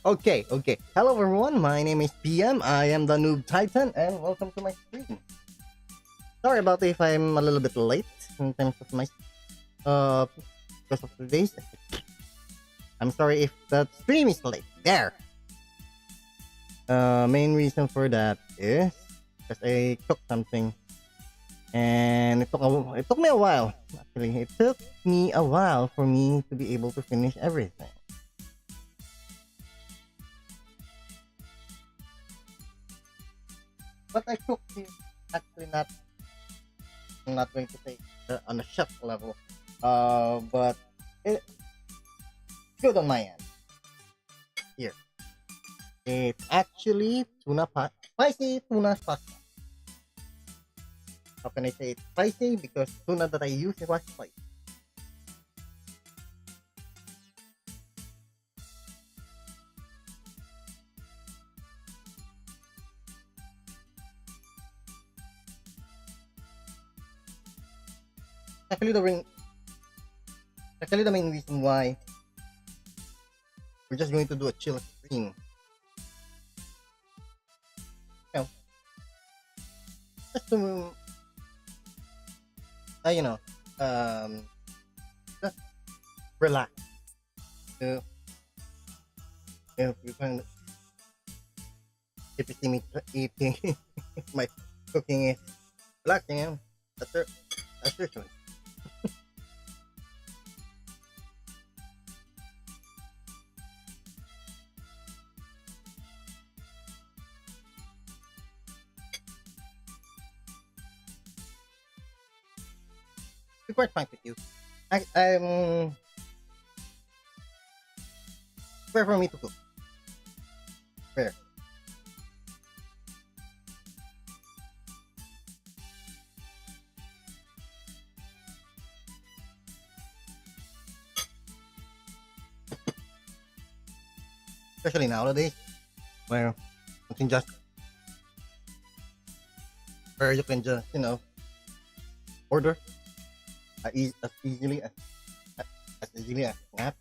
Okay. Hello everyone, my name is PM. I am the Noob Titan and welcome to my stream. Sorry about if I'm a little bit late in terms of my uh because of today's. I'm sorry if the stream is late. There. Main reason for that is because I cooked something and it took me a while. Actually, it took me a while for me to be able to finish everything. But I cooked is actually not. I'm not going to say on a chef level, but it's good on my end. Here, it's actually spicy tuna pasta. How can I say it's spicy? Because tuna that I use is was spicy. Actually, actually the main reason why we're just going to do a chill stream. You know, just to you know, um, just relax. So, if you can, if you see me eating, my cooking is relaxing, that's it. That's your choice. Be quite frank with you. I'm fair for me to cook. Fair. Especially nowadays, where you can just where you can just order as easily as easily as snap.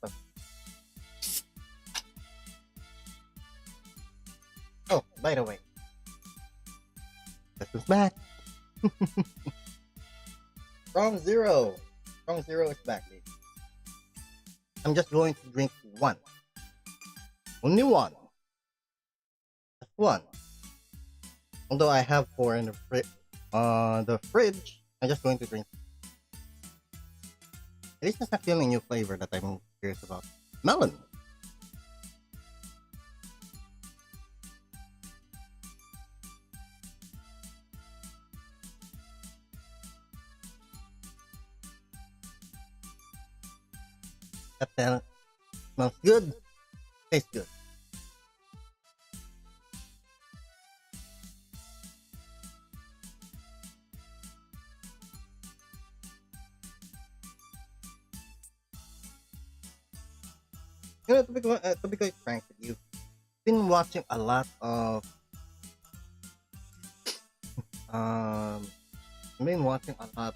Oh, by the way, this is back from zero. From zero is back, baby. I'm just going to drink one, only one, just one. Although I have four in the fridge, I'm just going to drink. It is just actually a new flavor that I'm curious about. Melon. That smells good. Tastes good. To be quite frank with you, been watching a lot of um, I've been watching a lot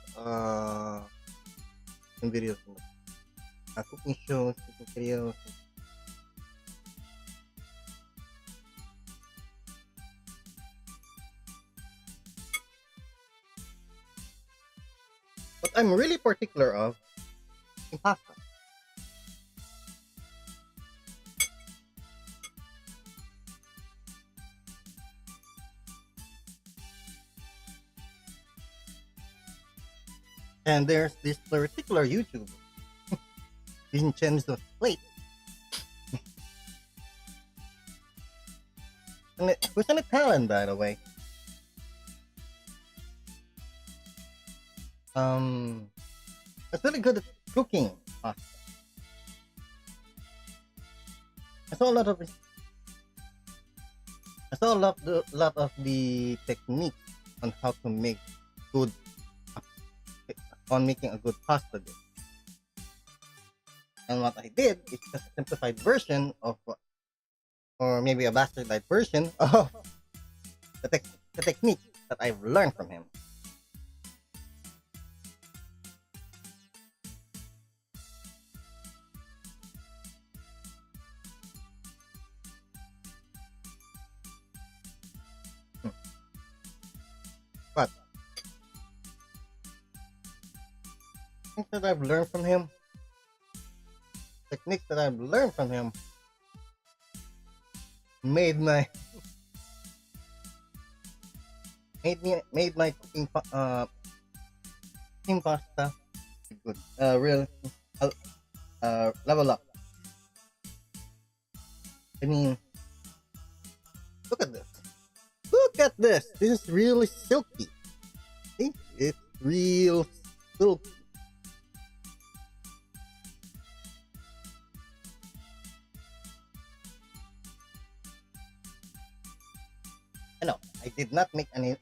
some videos, cooking shows, cooking videos. What I'm really particular of in pasta. And there's this particular YouTuber, Vincenzo Plate, and who's an Italian, by the way. It's really good at cooking pasta. I saw a lot of I saw lot of the techniques on how to make good on making a good pasta dish. And what I did is just a simplified version of, or maybe a bastardized version of the technique that I've learned from him. things that I've learned from him, techniques that I've learned from him, made my made my cooking pasta good. Real level up. I mean, look at this. Look at this. This is really silky. See? It's real silky. I know, I did not make any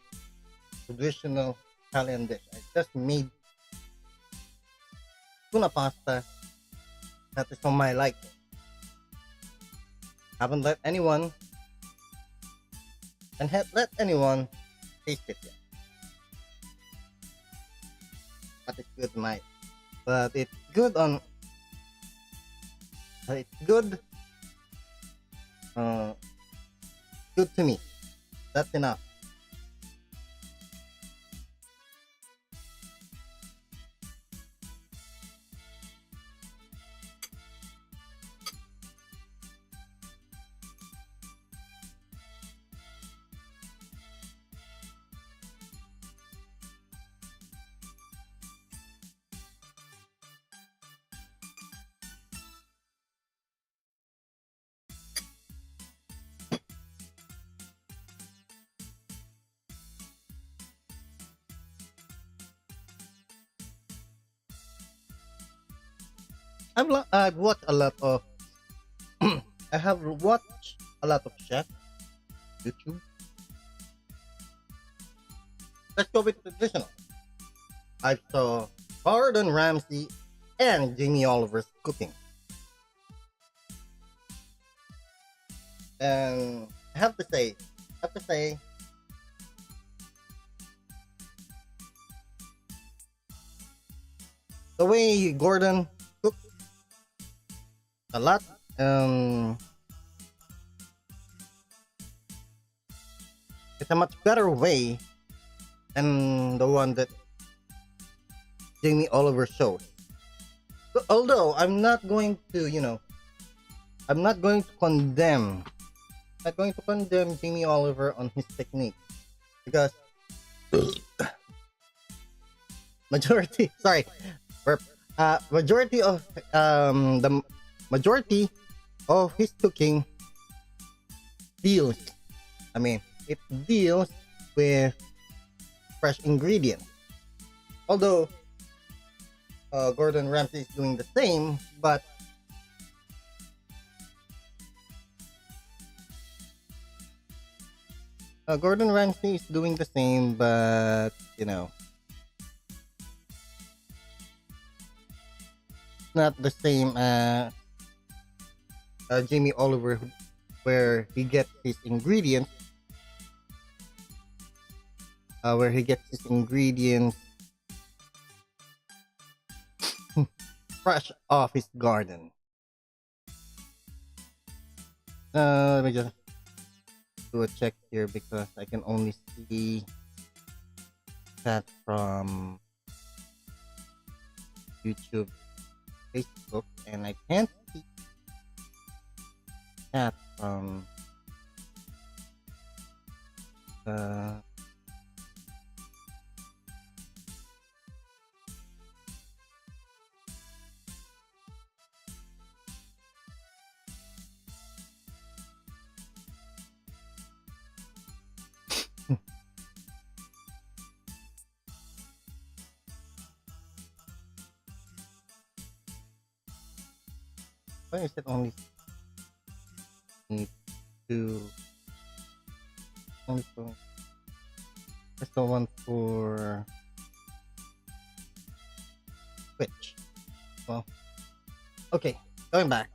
traditional Italian dish. I just made tuna pasta that is on my liking. Haven't let anyone let anyone taste it yet. But it's good, mate. But it's good on. It's good. Good to me. That's enough. I've watched a lot of I have watched a lot of chefs YouTube. Let's go with traditional. I saw Gordon Ramsay and Jamie Oliver's cooking. And I have to say the way Gordon cooks a lot it's a much better way than the one that Jamie Oliver shows. So, although I'm not going to, I'm not going to condemn Jamie Oliver on his technique because majority sorry majority of the majority of his cooking deals it deals with fresh ingredients, although Gordon Ramsay is doing the same, but Gordon Ramsay is doing the same, but not the same as Jamie Oliver, where he gets his ingredients, fresh off his garden. Let me just do a check here because I can only see that from YouTube, Facebook, and I can't see that from why is it only need to only so there's the one for Twitch. Well, okay, going back.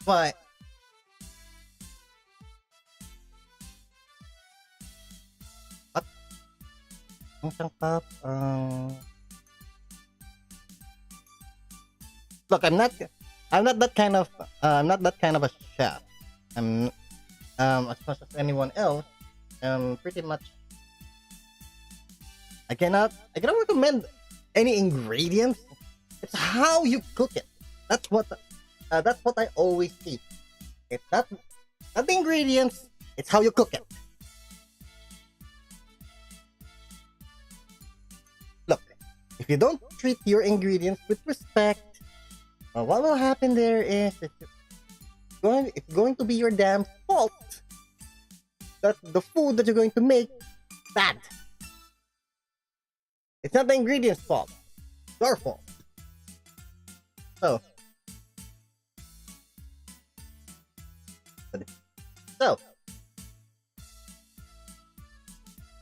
Why? What? Ang sangkap, look, I'm not that kind of a chef. I'm as much as anyone else. Pretty much I cannot recommend any ingredients. It's how you cook it. That's what I always see. It's not the ingredients, it's how you cook it. Look, if you don't treat your ingredients with respect, what will happen there is it's going to be your damn fault that the food that you're going to make bad. It's not the ingredients' fault. It's your fault. So, so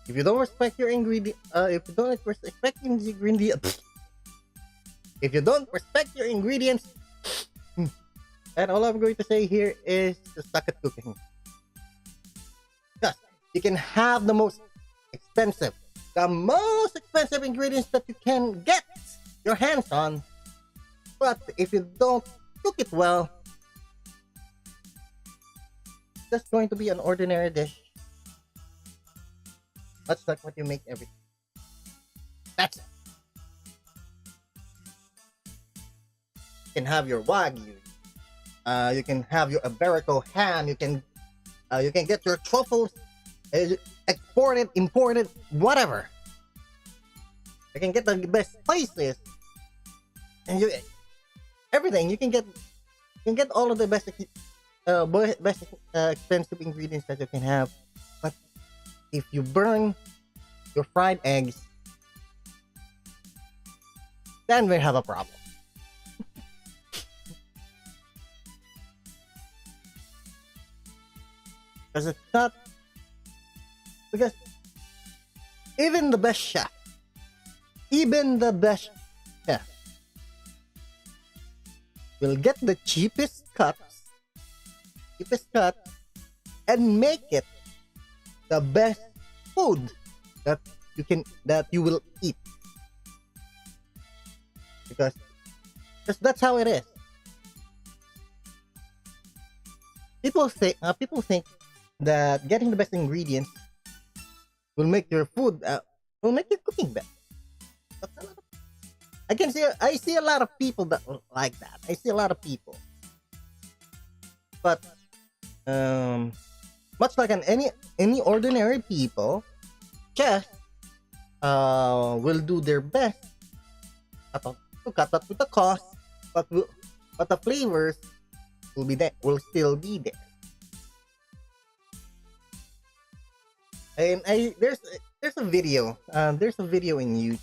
if you don't respect your ingredient, if you don't respect the ingredient, if you don't respect your ingredients, and all I'm going to say here is to suck at cooking. Because you can have the most expensive ingredients that you can get your hands on, but if you don't cook it well, it's just going to be an ordinary dish. Much like what you make every day. That's it. You can have your wagyu. You can have your Iberico ham. You can get your truffles, exported, imported, whatever. You can get the best spices, and everything. You can get all of the best expensive ingredients that you can have. But if you burn your fried eggs, then we have a problem. Because even the best chef will get the cheapest cut and make it the best food that you will eat, because that's how it is. People think that getting the best ingredients will make your food will make your cooking better. But I see a lot of people that like that. I see a lot of people, but much like any ordinary people, chefs will do their best to cut up with the cost, but the flavors will still be there. And there's a video in YouTube.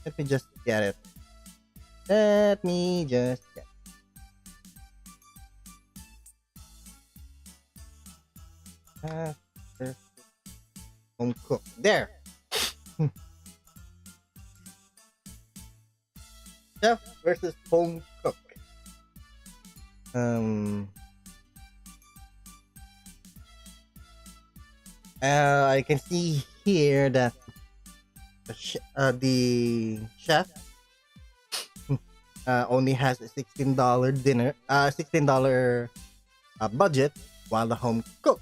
Let me just get it. There's home cook there. Chef versus home cook. I can see here that the chef only has a $16 budget, while the home cook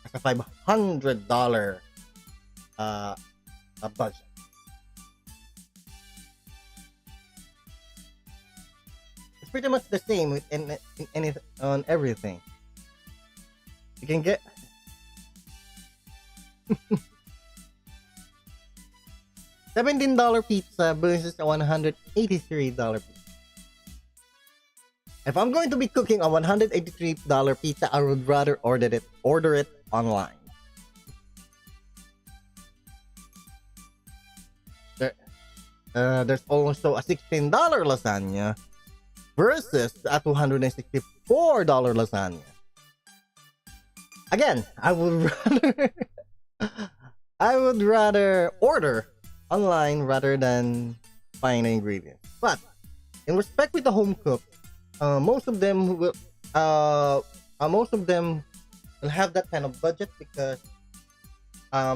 has a $500 budget. It's pretty much the same on everything. You can get $17 pizza versus a $183 pizza. If I'm going to be cooking a $183 pizza, I would rather order it online. There's also a $16 lasagna versus a $264 lasagna. Again, I would rather order online rather than buying the ingredients. But in respect with the home cook, most of them will have that kind of budget because they're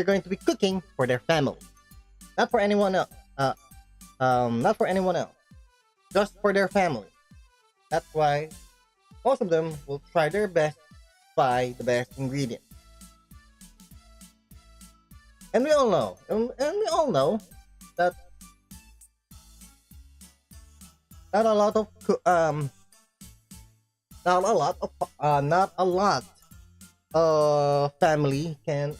going to be cooking for their family, not for anyone else. Just for their family. That's why most of them will try their best buy the best ingredients. And we all know, that not a lot of not a lot of family can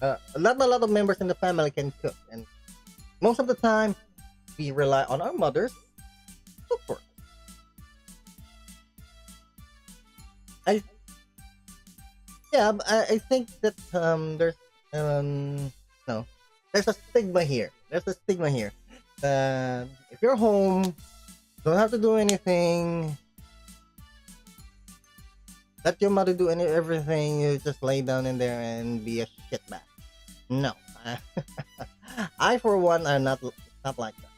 not a lot of members in the family can cook, and most of the time we rely on our mothers to cook for us. I I think that there's no there's a stigma here. There's a stigma here. If you're home, don't have to do anything. Let your mother do everything. You just lay down in there and be a shitbag. No, I for one are not like that.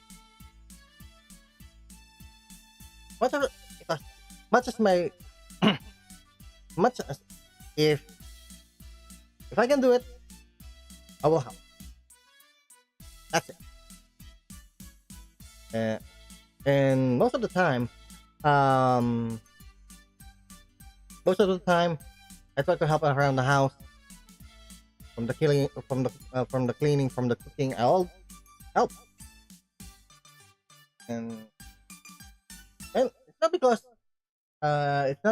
Much of much as my much as if I can do it, I will help. That's it. And most of the time, I try to help around the house, from the cleaning, from the cleaning, from the cooking. I'll help, and it's not because it's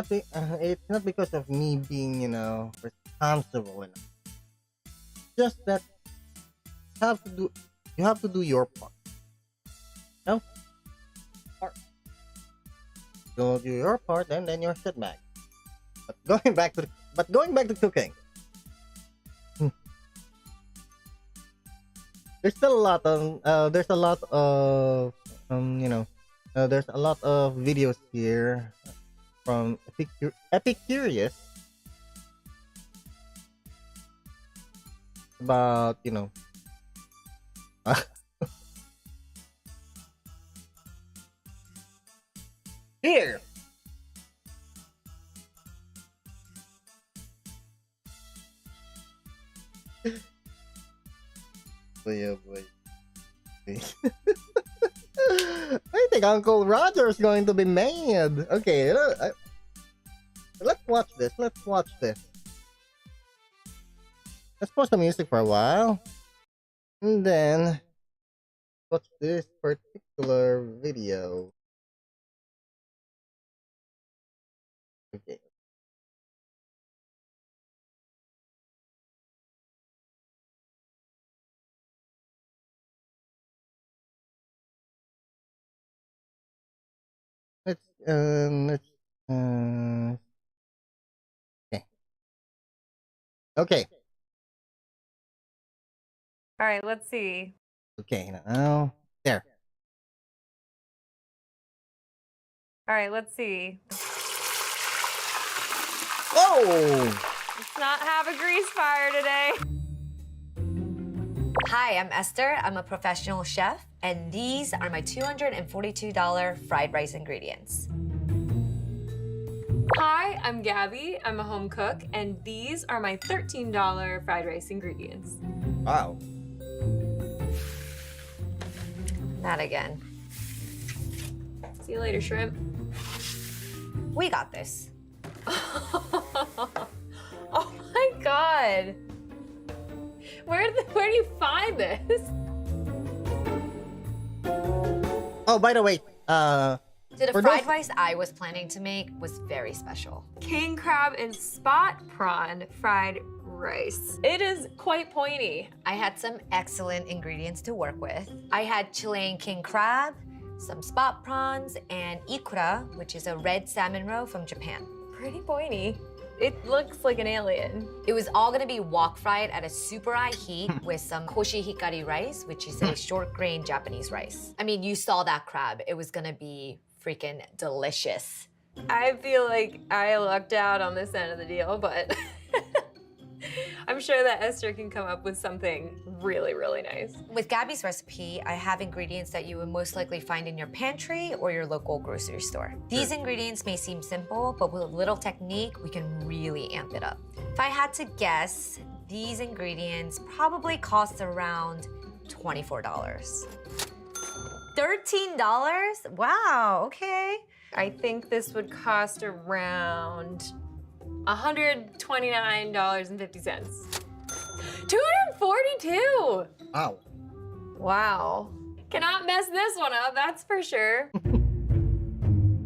not because of me being responsible enough. Just that you have to do your part. No, part. Don't do your part, and then you're shitbag. But going back to cooking. There's still a lot of there's a lot of videos here from Epicurious about here. Boy, oh boy. I think Uncle Roger is going to be mad. Okay, let's watch this. Let's pause the music for a while, and then watch this particular video. Okay. Let's okay. Okay. All right, let's see. Okay, now there. All right, let's see. Whoa! Let's not have a grease fire today. Hi, I'm Esther. I'm a professional chef, and these are my $242 fried rice ingredients. Hi, I'm Gabby. I'm a home cook, and these are my $13 fried rice ingredients. Wow. Not again. See you later, shrimp. We got this. Oh my God. Where do you find this? Oh, by the way, So the for fried those- rice I was planning to make was very special. King crab and spot prawn fried rice. It is quite pointy. I had some excellent ingredients to work with. I had Chilean king crab, some spot prawns, and ikura, which is a red salmon roe from Japan. Pretty pointy. It looks like an alien. It was all gonna be wok fried at a super high heat with some koshi hikari rice, which is a short grain Japanese rice. I mean, you saw that crab. It was gonna be freaking delicious. I feel like I lucked out on this end of the deal, but I'm sure that Esther can come up with something really, really nice. With Gabby's recipe, I have ingredients that you would most likely find in your pantry or your local grocery store. These ingredients may seem simple, but with a little technique, we can really amp it up. If I had to guess, these ingredients probably cost around $24. $13? Wow, okay. I think this would cost around $129.50. 242. Wow. Wow. Cannot mess this one up, that's for sure.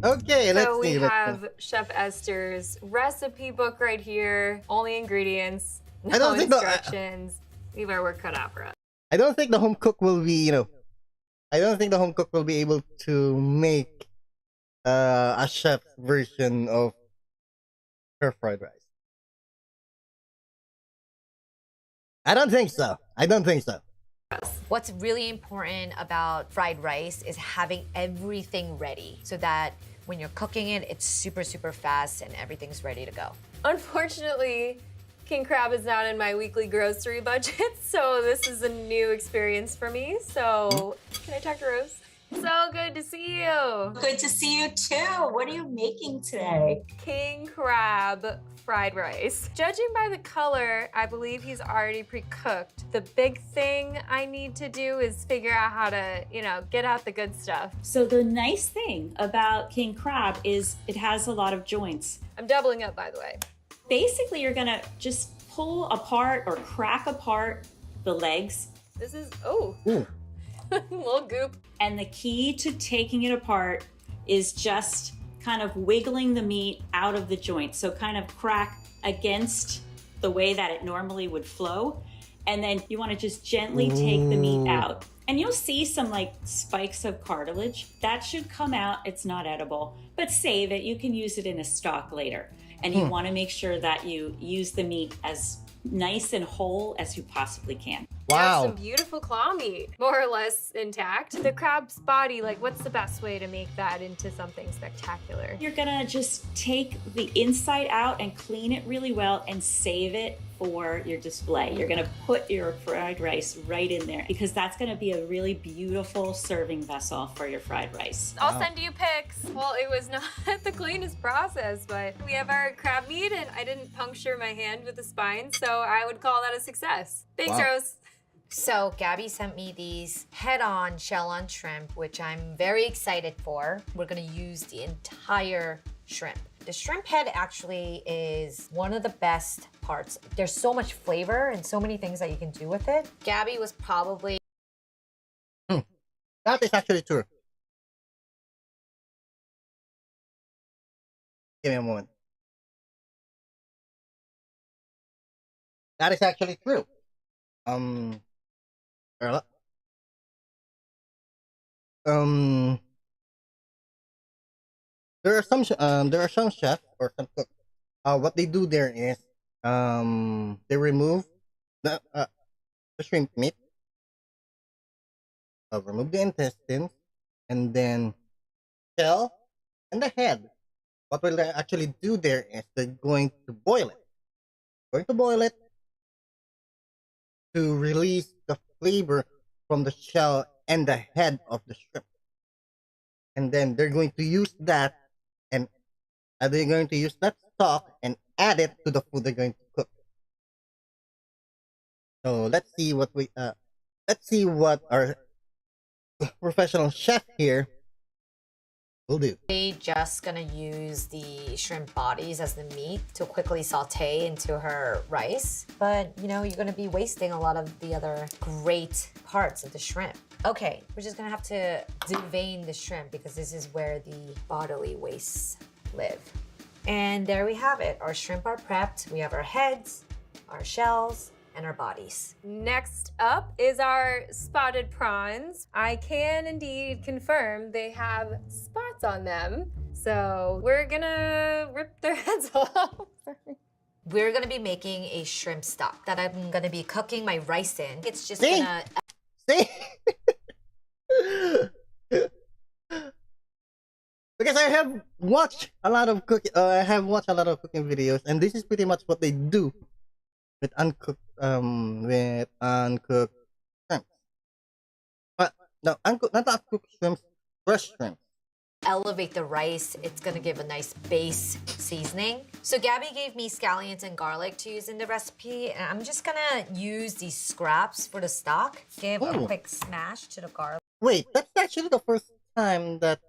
Okay, let's So we see. Let's see. have Chef Esther's recipe book right here. Only ingredients, I no don't think instructions. We have our work cut out for us. I don't think the home cook will be, I don't think the home cook will be able to make a chef's version of her fried rice. I don't think so. I don't think so. What's really important about fried rice is having everything ready so that when you're cooking it, it's super, super fast and everything's ready to go. Unfortunately, king crab is not in my weekly grocery budget, so this is a new experience for me. So, can I talk to Rose? So good to see you. Good to see you too. What are you making today? King crab fried rice. Judging by the color, I believe he's already pre-cooked. The big thing I need to do is figure out how to, get out the good stuff. So the nice thing about king crab is it has a lot of joints. I'm doubling up, by the way. Basically, you're gonna just pull apart or crack apart the legs. This is, Ooh. little goop. And the key to taking it apart is just kind of wiggling the meat out of the joint. So kind of crack against the way that it normally would flow. And then you want to just gently take the meat out. And you'll see some like spikes of cartilage. That should come out. It's not edible, but save it. You can use it in a stock later. And you want to make sure that you use the meat as nice and whole as you possibly can. Wow. Some beautiful claw meat, more or less intact. The crab's body, what's the best way to make that into something spectacular? You're gonna just take the inside out and clean it really well and save it for your display. You're gonna put your fried rice right in there because that's gonna be a really beautiful serving vessel for your fried rice. I'll send you pics. Well, it was not the cleanest process, but we have our crab meat and I didn't puncture my hand with the spine, so I would call that a success. Thanks, Wow. Rose. So Gabby sent me these head-on shell-on shrimp, which I'm very excited for. We're gonna use the entire shrimp. The shrimp head actually is one of the best parts. There's so much flavor and so many things that you can do with it. Gabby was probably That is actually true. Give me a moment. That is actually true. Erla? There are some chefs or some cooks. What they do there is, they remove the shrimp meat, remove the intestines, and then shell and the head. What will they actually do there is they're going to boil it. Going to boil it to release the flavor from the shell and the head of the shrimp. And then they're going to use that and they're going to use that stock and add it to the food they're going to cook. So let's see what our professional chef here will do. just gonna use the shrimp bodies as the meat to quickly saute into her rice. But you're gonna be wasting a lot of the other great parts of the shrimp. Okay, we're just gonna have to devein the shrimp because this is where the bodily wastes live. And there we have it. Our shrimp are prepped. We have our heads, our shells, and our bodies. Next up is our spotted prawns. I can indeed confirm they have spots on them. So we're gonna rip their heads off. We're gonna be making a shrimp stock that I'm gonna be cooking my rice in. It's just See? gonna... See? Because I have watched a lot of cooking videos, and this is pretty much what they do with uncooked shrimp. But no, not uncooked shrimp, fresh shrimp. elevate the rice. It's gonna give a nice base seasoning. So Gabby gave me scallions and garlic to use in the recipe, and I'm just gonna use these scraps for the stock. Give a Ooh. quick smash to the garlic. Wait, that's actually the first time that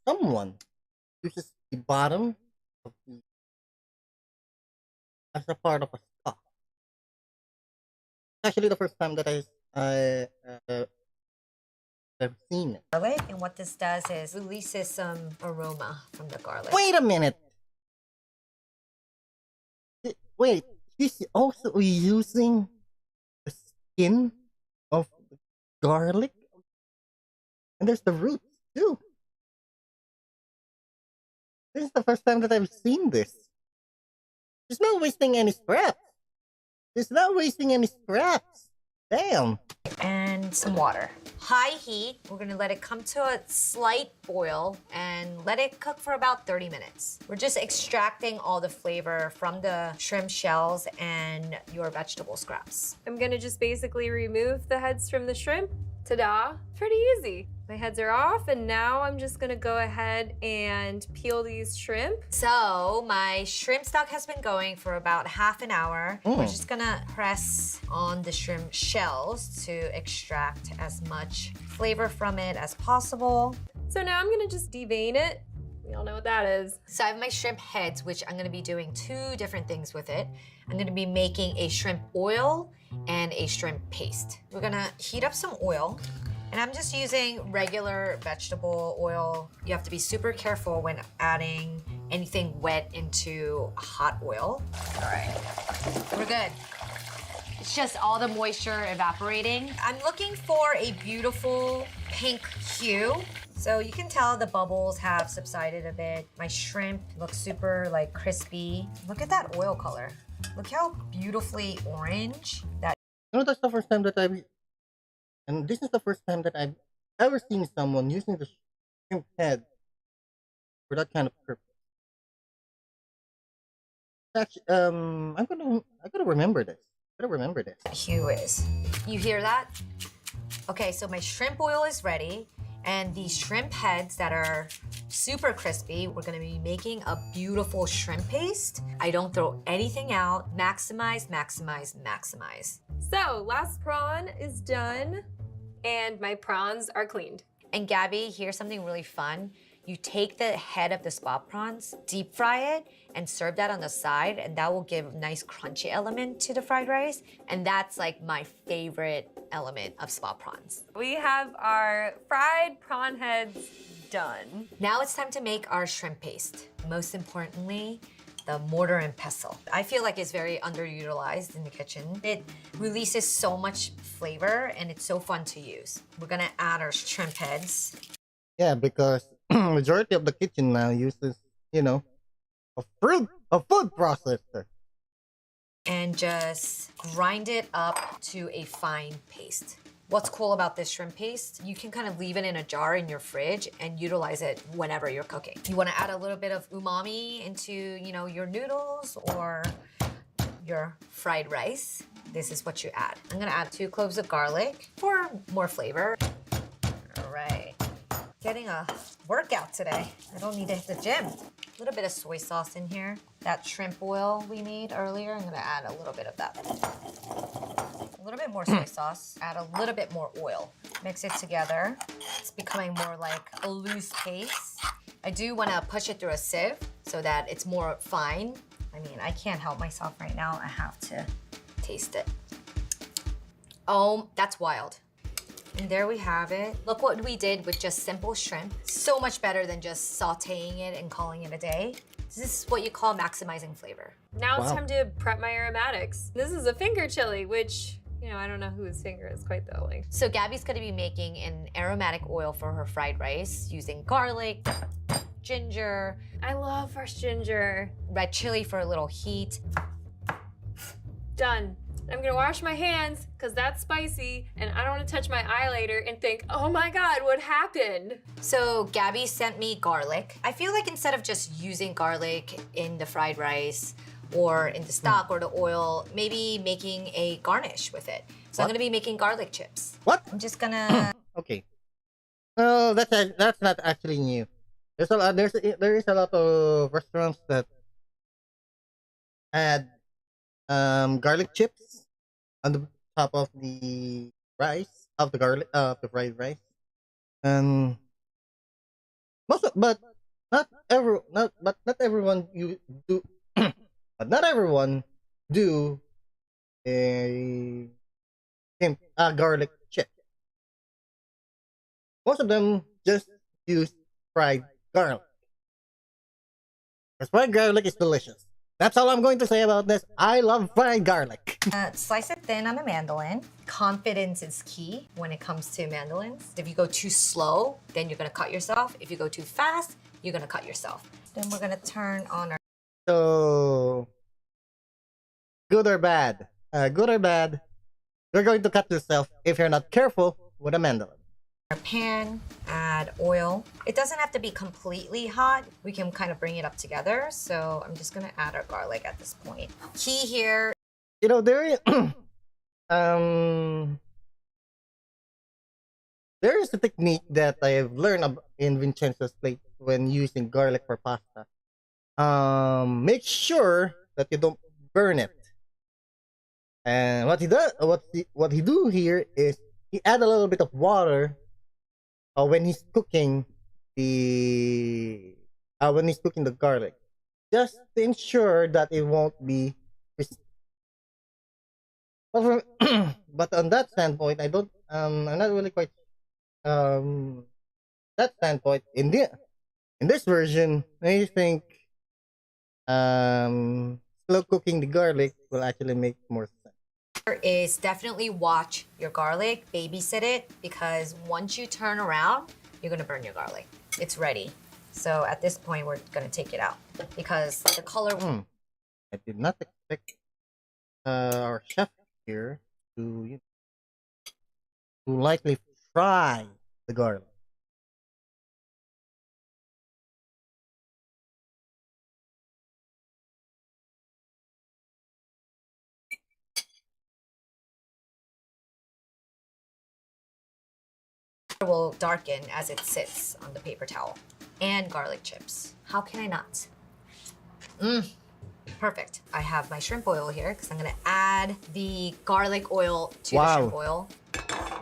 someone uses the bottom of the as a part of a stock. Actually, the first time that I've seen it. Garlic, and what this does is releases some aroma from the garlic. Wait a minute. Wait, he's also using the skin of the garlic, and there's the roots too. This is the first time that I've seen this. He's not wasting any scraps. He's not wasting any scraps. Damn. And some water. High heat, we're gonna let it come to a slight boil and let it cook for about 30 minutes. We're just extracting all the flavor from the shrimp shells and your vegetable scraps. I'm gonna just basically remove the heads from the shrimp. Ta-da, pretty easy. My heads are off, and now I'm just gonna go ahead and peel these shrimp. So my shrimp stock has been going for about half an hour. We're just gonna press on the shrimp shells to extract as much flavor from it as possible. So now I'm gonna just devein it. We all know what that is. So I have my shrimp heads, which I'm gonna be doing two different things with it. I'm gonna be making a shrimp oil and a shrimp paste. We're gonna heat up some oil, and I'm just using regular vegetable oil. You have to be super careful when adding anything wet into hot oil. All right, we're good. It's just all the moisture evaporating. I'm looking for a beautiful pink hue. So you can tell the bubbles have subsided a bit. My shrimp looks super like crispy. Look at that oil color. Look how beautifully orange that. That's the first time that and this is the first time that I've ever seen someone using the shrimp head for that kind of purpose. Actually, I'm gonna remember this. I'm gonna remember this. Hue is. You hear that? Okay, so my shrimp oil is ready, and these shrimp heads that are super crispy, we're gonna be making a beautiful shrimp paste. I don't throw anything out. Maximize, maximize, maximize. So last prawn is done, and my prawns are cleaned. And Gabby, here's something really fun. You take the head of the spot prawns, deep fry it, and serve that on the side, and that will give a nice crunchy element to the fried rice. And that's like my favorite element of spot prawns. We have our fried prawn heads done. Now it's time to make our shrimp paste. Most importantly, the mortar and pestle. I feel like it's very underutilized in the kitchen. It releases so much flavor, and it's so fun to use. We're gonna add our shrimp heads. Yeah, because majority of the kitchen now uses, a food processor. And just grind it up to a fine paste. What's cool about this shrimp paste, you can kind of leave it in a jar in your fridge and utilize it whenever you're cooking. You wanna add a little bit of umami into, your noodles or your fried rice. This is what you add. I'm gonna add 2 cloves of garlic for more flavor. All right, getting a workout today. I don't need to hit the gym. A little bit of soy sauce in here. That shrimp oil we made earlier, I'm gonna add a little bit of that. A little bit more soy sauce, add a little bit more oil. Mix it together. It's becoming more like a loose paste. I do wanna push it through a sieve so that it's more fine. I mean, I can't help myself right now. I have to taste it. Oh, that's wild. And there we have it. Look what we did with just simple shrimp. So much better than just sauteing it and calling it a day. This is what you call maximizing flavor. Now it's Wow. time to prep my aromatics. This is a finger chili, which, I don't know whose finger is quite the length. So Gabby's gonna be making an aromatic oil for her fried rice using garlic, ginger, I love fresh ginger. red chili for a little heat. Done. I'm gonna wash my hands because that's spicy, and I don't want to touch my eye later and think, oh my God, what happened? So Gabby sent me garlic. I feel like instead of just using garlic in the fried rice or in the stock or the oil, maybe making a garnish with it. So I'm What? gonna be making garlic chips. What? I'm just gonna, Okay. Oh, that's not actually new. There is a lot of restaurants that add garlic chips on the top of the rice of the fried rice, and but not everyone you do, but not everyone do a garlic chip. Most of them just use fried garlic. Because fried garlic is delicious. That's all I'm going to say about this. I love fried garlic. Slice it thin on a mandolin. Confidence is key when it comes to mandolins. If you go too slow, then you're gonna cut yourself. If you go too fast, you're gonna cut yourself. Then we're gonna turn on our So, good or bad? Good or bad? You're going to cut yourself if you're not careful with a mandolin. pan, add oil. It doesn't have to be completely hot. We can kind of bring it up together. So I'm just gonna add our garlic at this point. Key here. You know, um, there is a technique that I have learned in Vincenzo's plate when using garlic for pasta. Make sure that you don't burn it. And what he do here is he add a little bit of water when he's cooking the garlic, just to ensure that it won't be crispy. But, but on that standpoint, I'm not really quite that standpoint in this version. I think slow cooking the garlic will actually make more sense. Is definitely watch your garlic, babysit it, because once you turn around, you're gonna burn your garlic. It's ready. So at this point, we're gonna take it out because the color. I did not expect our chef here to lightly fry the garlic. Will darken as it sits on the paper towel. And garlic chips. How can I not? Perfect. I have my shrimp oil here because I'm gonna add the garlic oil to the shrimp oil.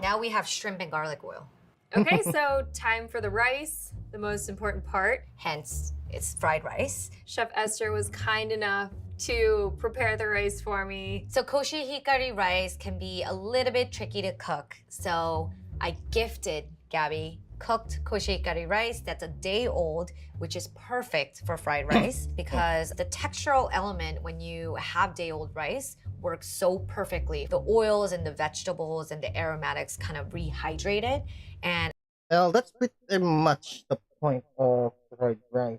Now we have shrimp and garlic oil. Okay, so time for the rice, the most important part. Hence, it's fried rice. Chef Esther was kind enough to prepare the rice for me. So koshi hikari rice can be a little bit tricky to cook. So I gifted Gabby cooked koshi hikari rice that's a day old, which is perfect for fried rice because the textural element when you have day old rice works so perfectly. The oils and the vegetables and the aromatics kind of rehydrate it. And well, that's pretty much the point of fried rice.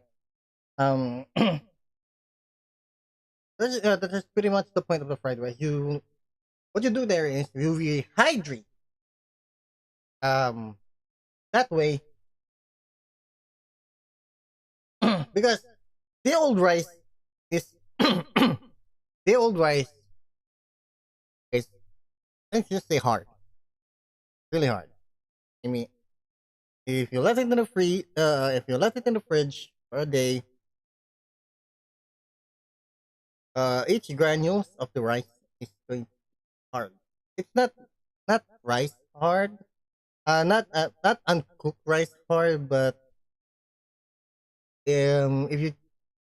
That is pretty much the point of the fried rice. What you do there is you rehydrate. That way, because the old rice is the old rice is, let's just say, hard, really hard. I mean, if you let it in the fridge for a day, each granules of the rice is going to be hard. It's not rice hard. Not uncooked rice hard, but if you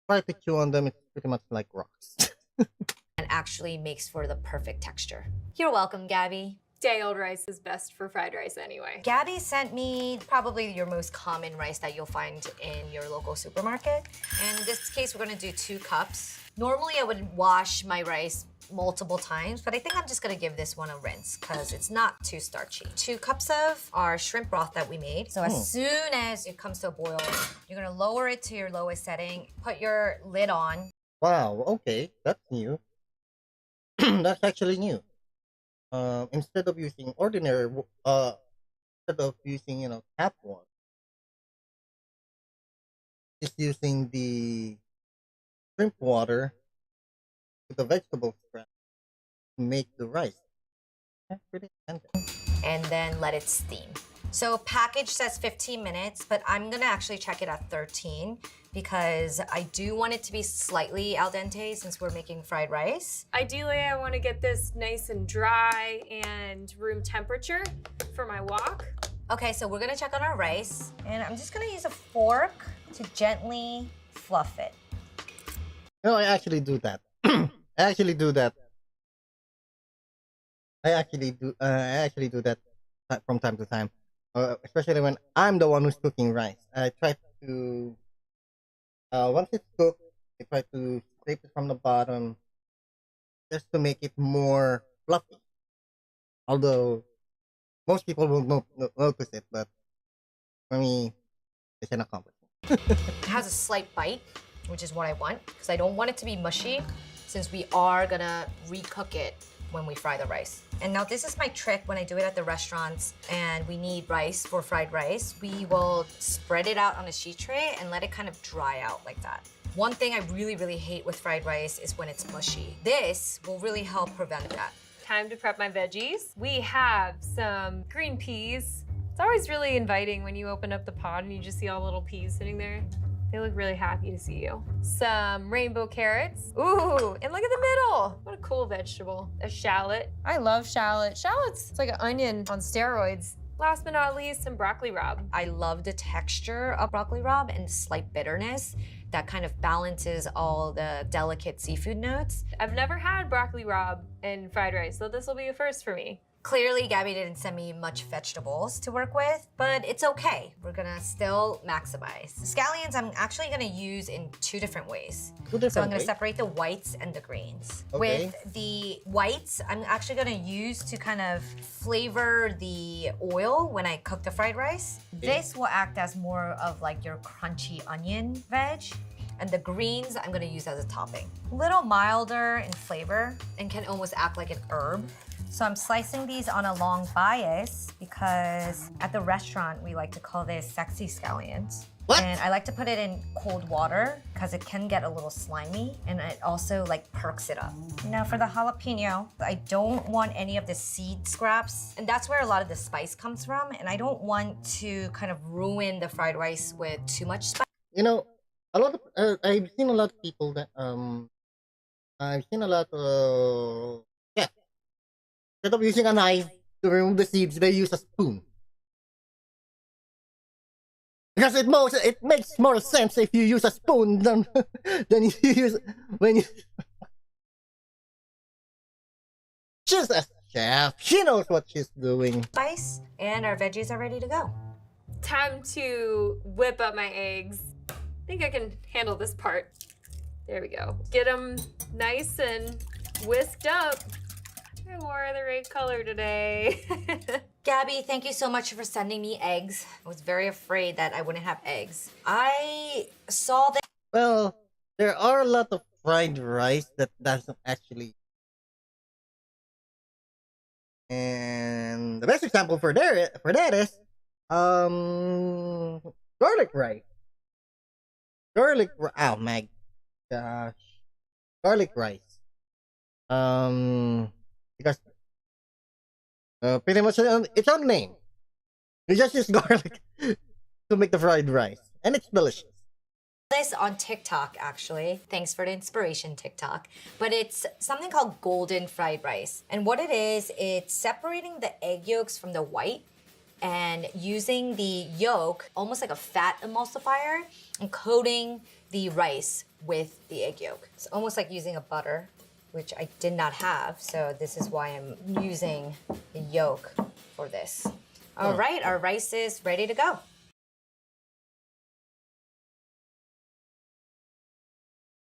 try to chew on them, it's pretty much like rocks. and actually makes for the perfect texture. You're welcome, Gabby. Day old rice is best for fried rice anyway. Gabby sent me probably your most common rice that you'll find in your local supermarket. And in this case, we're gonna do 2 cups. Normally, I would wash my rice multiple times, but I think I'm just gonna give this one a rinse because it's not too starchy. 2 cups of our shrimp broth that we made. So as soon as it comes to a boil, you're gonna lower it to your lowest setting, put your lid on. Wow, okay, that's new. That's actually new. Instead of using tap water, just using the shrimp water with the vegetable scrap to make the rice. That's pretty expensive. And then let it steam. So package says 15 minutes, but I'm gonna actually check it at 13 because I do want it to be slightly al dente since we're making fried rice. Ideally, I want to get this nice and dry and room temperature for my wok. Okay, so we're gonna check on our rice and I'm just gonna use a fork to gently fluff it. You know, I actually do that. I actually do that. I actually do that from time to time. Especially when I'm the one who's cooking rice. I try to once it's cooked, I try to scrape it from the bottom just to make it more fluffy. Although most people won't notice it, but for me, it's an accomplishment. It has a slight bite, which is what I want, because I don't want it to be mushy, since we are gonna recook it when we fry the rice. And now this is my trick when I do it at the restaurants and we need rice for fried rice. We will spread it out on a sheet tray and let it kind of dry out like that. One thing I really, really hate with fried rice is when it's mushy. This will really help prevent that. Time to prep my veggies. We have some green peas. It's always really inviting when you open up the pod and you just see all the little peas sitting there. They look really happy to see you. Some rainbow carrots. Ooh, and look at the middle. What a cool vegetable. A shallot. I love shallot. Shallot's it's like an onion on steroids. Last but not least, some broccoli rabe. I love the texture of broccoli rabe and the slight bitterness that kind of balances all the delicate seafood notes. I've never had broccoli rabe in fried rice, so this will be a first for me. Clearly, Gabby didn't send me much vegetables to work with, but it's okay. We're gonna still maximize. Scallions, I'm actually gonna use in two different ways. So I'm gonna separate the whites and the greens. Okay. With the whites, I'm actually gonna use to kind of flavor the oil when I cook the fried rice. This will act as more of like your crunchy onion veg. And the greens, I'm gonna use as a topping. A little milder in flavor and can almost act like an herb. So I'm slicing these on a long bias because at the restaurant, we like to call this sexy scallions. What? And I like to put it in cold water because it can get a little slimy and it also like perks it up. Now for the jalapeno, I don't want any of the seed scraps. And that's where a lot of the spice comes from. And I don't want to kind of ruin the fried rice with too much spice. You know, a lot of I've seen a lot of people that I've seen a lot of instead of using a knife to remove the seeds, they use a spoon. Because it makes more sense if you use a spoon than than you use when you. She's a chef. She knows what she's doing. Spice, and our veggies are ready to go. Time to whip up my eggs. I think I can handle this part. There we go. Get them nice and whisked up. I wore the right color today. Gabby, thank you so much for sending me eggs. I was very afraid that I wouldn't have eggs. I saw that. Well, there are a lot of fried rice that doesn't actually. And the best example for that is garlic rice. Oh my gosh. Garlic rice. Because pretty much its own name. You just use garlic to make the fried rice, and it's delicious. This on TikTok, actually. Thanks for the inspiration, TikTok. But it's something called golden fried rice. And what it is, it's separating the egg yolks from the white and using the yolk, almost like a fat emulsifier, and coating the rice with the egg yolk. It's almost like using a butter, which I did not have, so this is why I'm using the yolk for this. All right, our rice is ready to go.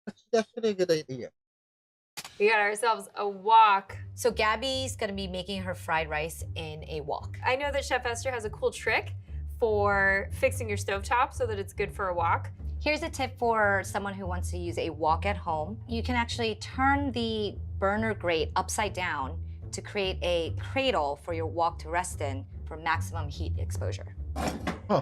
That's actually a good idea. We got ourselves a wok. So Gabby's gonna be making her fried rice in a wok. I know that Chef Esther has a cool trick for fixing your stovetop so that it's good for a wok. Here's a tip for someone who wants to use a wok at home. You can actually turn the burner grate upside down to create a cradle for your wok to rest in for maximum heat exposure. Huh.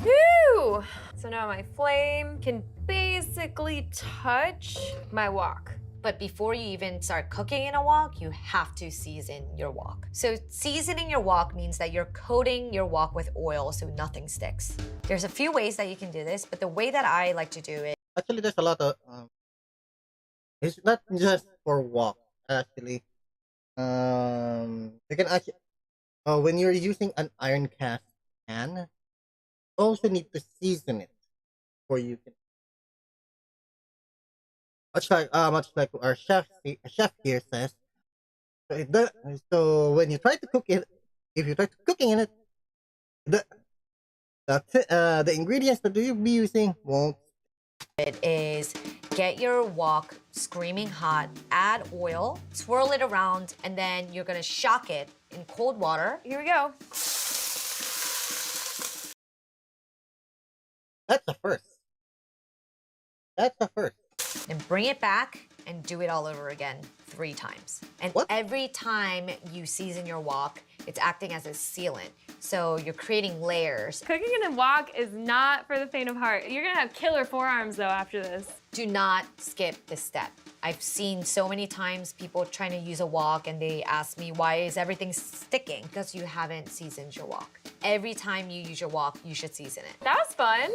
Whew! So now my flame can basically touch my wok. But before you even start cooking in a wok, you have to season your wok. So seasoning your wok means that you're coating your wok with oil so nothing sticks. There's a few ways that you can do this, but the way that I like to do it. Actually, there's a lot of. It's not just for wok. Actually, you can actually. When you're using an iron cast pan, you also need to season it before you can. Much like our chef here says. So, so when you try to cook it, if you try to cooking in it, the the ingredients that you'll be using won't. It is get your wok screaming hot, add oil, swirl it around, and then you're gonna shock it in cold water. Here we go. That's the first. That's the first. And bring it back and do it all over again 3 times. And What? every time you season your wok, it's acting as a sealant. So you're creating layers. Cooking in a wok is not for the faint of heart. You're gonna have killer forearms though after this. Do not skip this step. I've seen so many times people trying to use a wok and they ask me, why is everything sticking? Because you haven't seasoned your wok. Every time you use your wok, you should season it. That was fun.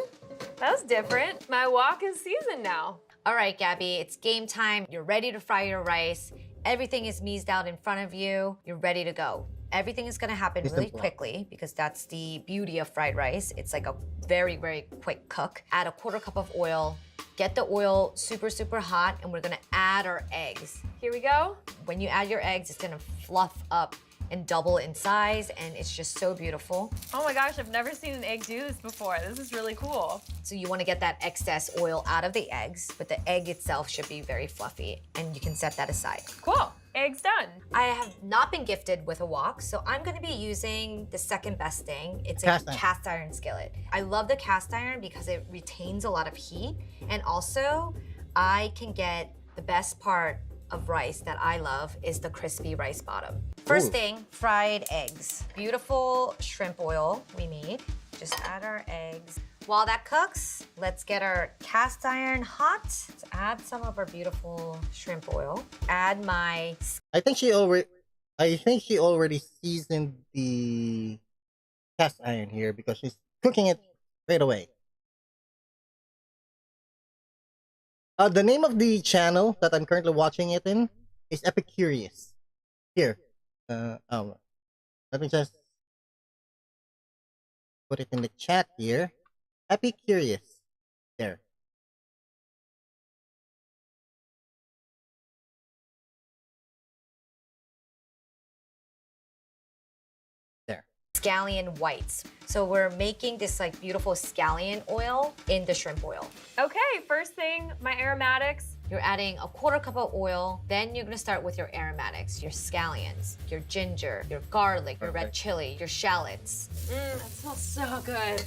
That was different. My wok is seasoned now. All right, Gabby, it's game time. You're ready to fry your rice. Everything is meased out in front of you. You're ready to go. Everything is gonna happen really quickly because that's the beauty of fried rice. It's like a very, very quick cook. Add a 1/4 cup of oil. Get the oil super, super hot, and we're gonna add our eggs. Here we go. When you add your eggs, it's gonna fluff up and double in size, and it's just so beautiful. Oh my gosh, I've never seen an egg do this before. This is really cool. So you wanna get that excess oil out of the eggs, but the egg itself should be very fluffy, and you can set that aside. Cool. Eggs done. I have not been gifted with a wok, so I'm gonna be using the second best thing. It's a Cast iron. cast iron skillet. I love the cast iron because it retains a lot of heat, and also I can get the best part of rice that I love is the crispy rice bottom. First Ooh. thing, fried eggs. Beautiful shrimp oil we need. Just add our eggs. While that cooks, let's get our cast iron hot. Let's add some of our beautiful shrimp oil. Add my I think she already seasoned the cast iron here because she's cooking it right away. The name of the channel that I'm currently watching it in is Epicurious. Here, let me just put it in the chat here. Epicurious. There. There. scallion whites. So we're making this like beautiful scallion oil in the shrimp oil. Okay, first thing, my aromatics. You're adding a 1/4 cup of oil. Then you're gonna start with your aromatics, your scallions, your ginger, your garlic, your red Perfect. chili, your shallots. That smells so good.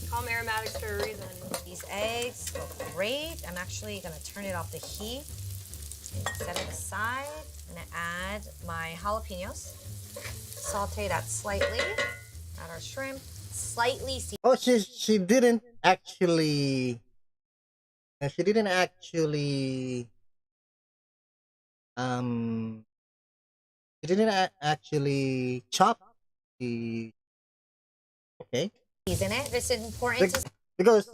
Call them aromatics for a reason. These eggs look great. I'm actually gonna turn it off the heat and set it aside. I'm gonna add my jalapenos. Saute that slightly. Add our shrimp. Slightly seasoned. Oh, she didn't actually. She didn't actually. She didn't actually chop the. Okay. Season it. It's important to Because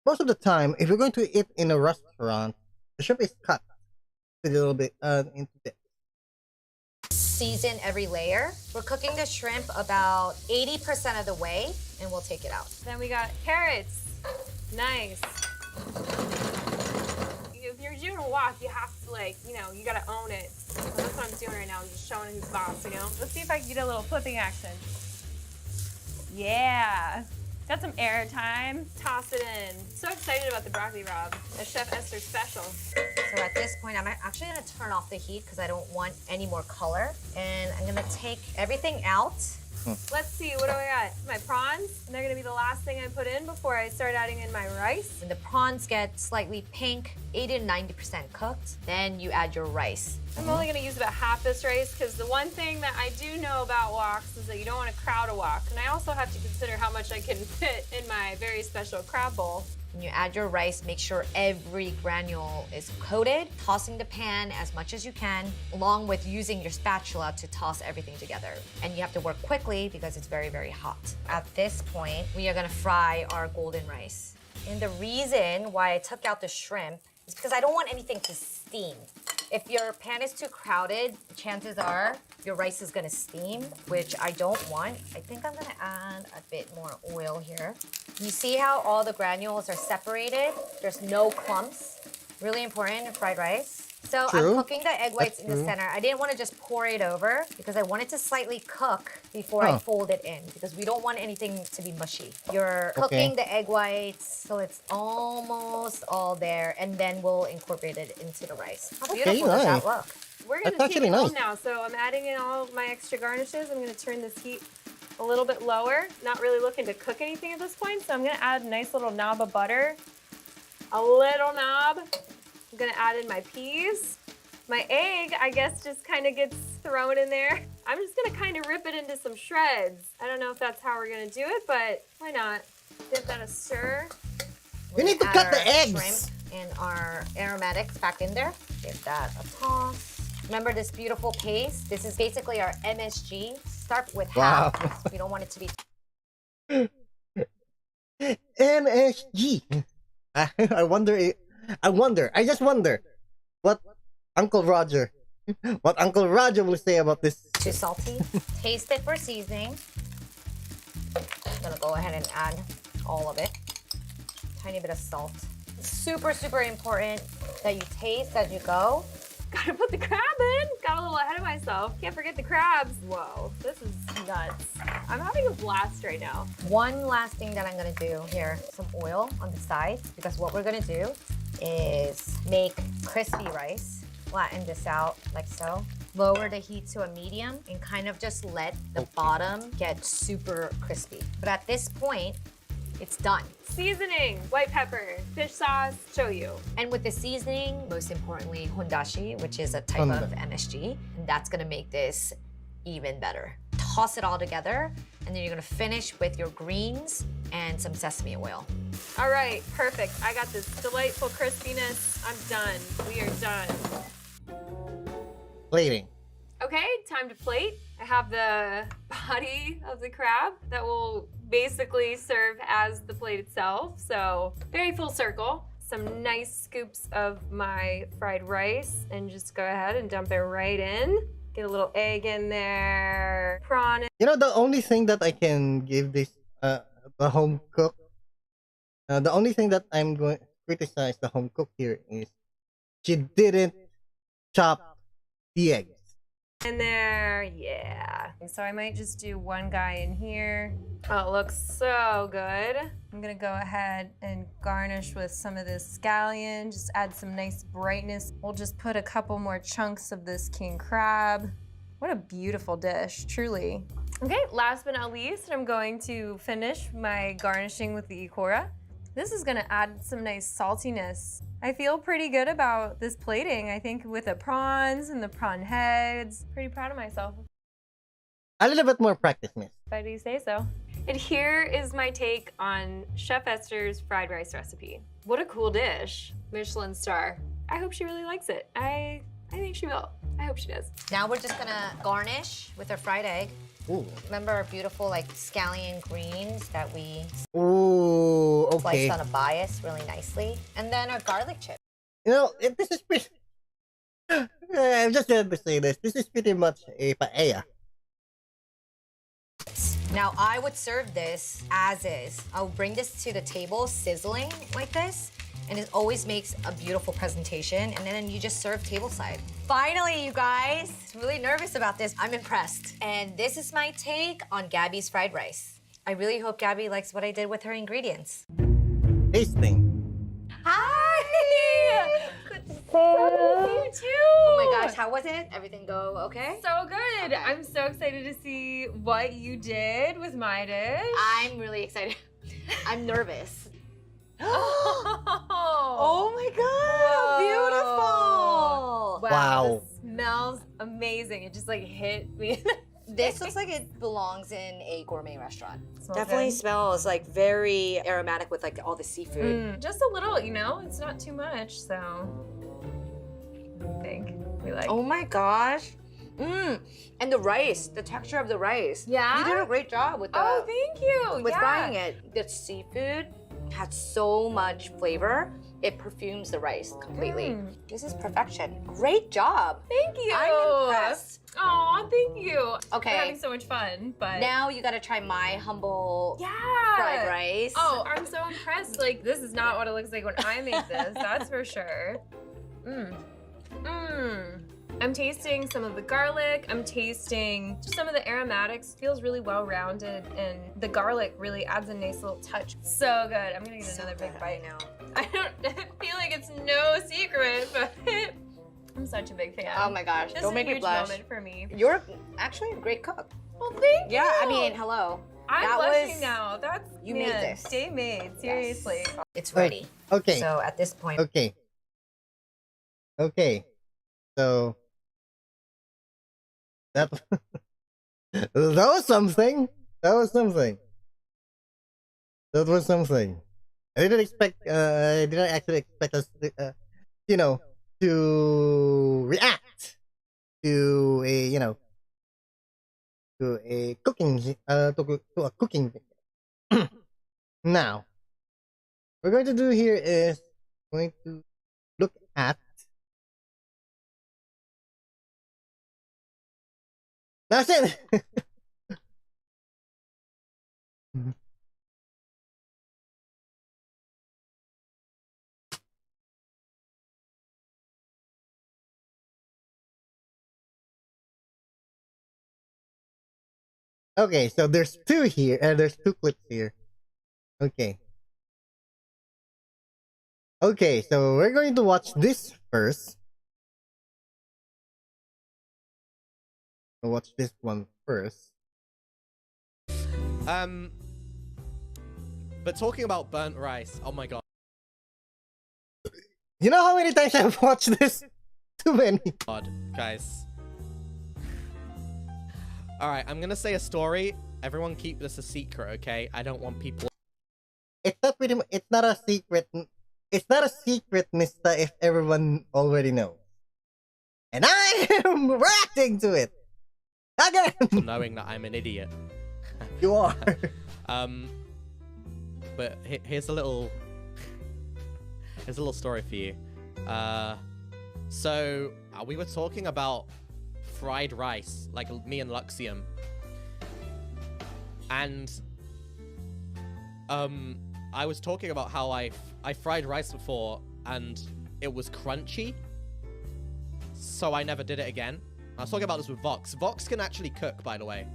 most of the time, if you're going to eat in a restaurant, the shrimp is cut a little bit into bits. season every layer. We're cooking the shrimp about 80% of the way, and we'll take it out. Then we got carrots. Nice. If you're doing a wok, you have to you gotta own it. So that's what I'm doing right now. I'm just showing who's boss, Let's see if I can get a little flipping action. Yeah. Got some air time. Toss it in. So excited about the broccoli rabe, a Chef Esther special. So at this point, I'm actually gonna turn off the heat because I don't want any more color. And I'm gonna take everything out. Let's see, what do I got? My prawns, and they're gonna be the last thing I put in before I start adding in my rice. When the prawns get slightly pink, 80 to 90% cooked, then you add your rice. I'm only gonna use about half this rice because the one thing that I do know about woks is that you don't want to crowd a wok. And I also have to consider how much I can fit in my very special crab bowl. When you add your rice, make sure every granule is coated, tossing the pan as much as you can, along with using your spatula to toss everything together. And you have to work quickly because it's very, very hot. At this point, we are gonna fry our golden rice. And the reason why I took out the shrimp is because I don't want anything to steam. If your pan is too crowded, chances are your rice is gonna steam, which I don't want. I think I'm gonna add a bit more oil here. You see how all the granules are separated? There's no clumps. Really important in fried rice. So True. I'm cooking the egg whites That's in the true. center. I didn't want to just pour it over because I wanted to slightly cook before I Huh. fold it in because we don't want anything to be mushy. You're Okay. cooking the egg whites so it's almost all there, and then we'll incorporate it into the rice. How Okay, beautiful does that nice. look? We're gonna That's take actually it home nice. now. So I'm adding in all of my extra garnishes. I'm gonna turn this heat a little bit lower. Not really looking to cook anything at this point. So I'm gonna add a nice little knob of butter. A little knob. I'm gonna add in my peas. My egg, I guess, just kind of gets thrown in there. I'm just gonna kind of rip it into some shreds. I don't know if that's how we're gonna do it, but why not? Give that a stir. You need to Add cut the our eggs. Shrimp and our aromatics back in there. Give that a toss. Remember this beautiful paste? This is basically our MSG. Start with Wow. half. We don't want it to be MSG. I just wonder what Uncle Roger will say about this. too salty. Taste it for seasoning. I'm gonna go ahead and add all of it. Tiny bit of salt. Super, super important that you taste as you go. Gotta put the crab in. Got a little ahead of myself. Can't forget the crabs. Whoa, this is nuts. I'm having a blast right now. One last thing that I'm gonna do here, some oil on the sides, because what we're gonna do is make crispy rice. Flatten this out like so. Lower the heat to a medium and kind of just let the bottom get super crispy. But at this point, it's done. Seasoning, white pepper, fish sauce, shoyu. And with the seasoning, most importantly, hondashi, which is a type of MSG, and that's gonna make this even better. Toss it all together, and then you're gonna finish with your greens and some sesame oil. All right, perfect. I got this delightful crispiness. I'm done. We are done. Plating. Okay, time to plate. I have the body of the crab that will basically serve as the plate itself. So very full circle. Some nice scoops of my fried rice and just go ahead and dump it right in. Get a little egg in there, prawn. You know, the only thing that I can give this the home cook, the only thing that I'm going to criticize the home cook here is she didn't chop the eggs. In there, yeah. So I might just do one guy in here. Oh, it looks so good. I'm gonna go ahead and garnish with some of this scallion, just add some nice brightness. We'll just put a couple more chunks of this king crab. What a beautiful dish, truly. Okay, last but not least, I'm going to finish my garnishing with the ikora. This is gonna add some nice saltiness. I feel pretty good about this plating. I think with the prawns and the prawn heads, pretty proud of myself. A little bit more practice, miss. If I do say so. And here is my take on Chef Esther's fried rice recipe. What a cool dish. Michelin star. I hope she really likes it. I think she will. I hope she does. Now we're just gonna garnish with our fried egg. Ooh. Remember our beautiful like scallion greens that we Ooh, okay. sliced on a bias really nicely. And then our garlic chip. You know, this is pretty... I'm just going to say this. This is pretty much a paella. Now I would serve this as is. I'll bring this to the table sizzling like this, and it always makes a beautiful presentation, and then you just serve tableside. Finally, you guys, really nervous about this. I'm impressed. And this is my take on Gabby's fried rice. I really hope Gabby likes what I did with her ingredients. Tasting. Hi! Good to see You too. Oh my gosh, how was it? Everything go okay? So good. I'm so excited to see what you did with my dish. I'm really excited. I'm nervous. Oh my god, Whoa. beautiful! Wow. This smells amazing. It just like hit me. This looks like it belongs in a gourmet restaurant. Smells Definitely good. smells like very aromatic with like all the seafood. Just a little, you know, it's not too much, so I think we like. Oh my gosh. And the rice, the texture of the rice. Yeah? You did a great job with the Thank you. with frying it. The seafood had so much flavor, it perfumes the rice completely. Mm. This is perfection. Great job. Thank you. I'm impressed. Aw, thank you. Okay. We're having so much fun, but Now you gotta try my humble yeah. fried rice. Oh, I'm so impressed. Like, this is not what it looks like when I make this. That's for sure. Mmm. Mmm. I'm tasting some of the garlic. I'm tasting just some of the aromatics. Feels really well-rounded, and the garlic really adds a nice little touch. So good. I'm gonna get another big bite now. I feel like it's no secret, but I'm such a big fan. Oh my gosh, This don't is make a me huge blush. moment for me. You're actually a great cook. Well, thank you. Yeah, I mean, hello. I'm that blushing was- now. That's you made this. Day made. Seriously. Yes. It's ready. Okay. So at this point, Okay. Okay. So that that was something. That was something. That was something. I didn't expect. I didn't actually expect us, you know, to react to a, you know, to a cooking, to a cooking. Now, what we're going to do here is going to look at. That's it. Okay, so there's two here, and there's two clips here. Okay. Okay, so we're going to watch this first. We'll watch this one first. But talking about burnt rice, oh my god. You know how many times I've watched this? Too many. God, guys. Alright, I'm gonna say a story. Everyone keep this a secret, okay? I don't want people... It's not pretty. It's not a secret. It's not a secret, Mister. If everyone already knows, and I am reacting to it again. knowing that I'm an idiot. You are. But here's a little... Here's a little story for you. So, we were talking about fried rice, like me and Luxium. And, I was talking about how I fried rice before, and it was crunchy. So I never did it again. I was talking about this with Vox. Vox can actually cook, by the way.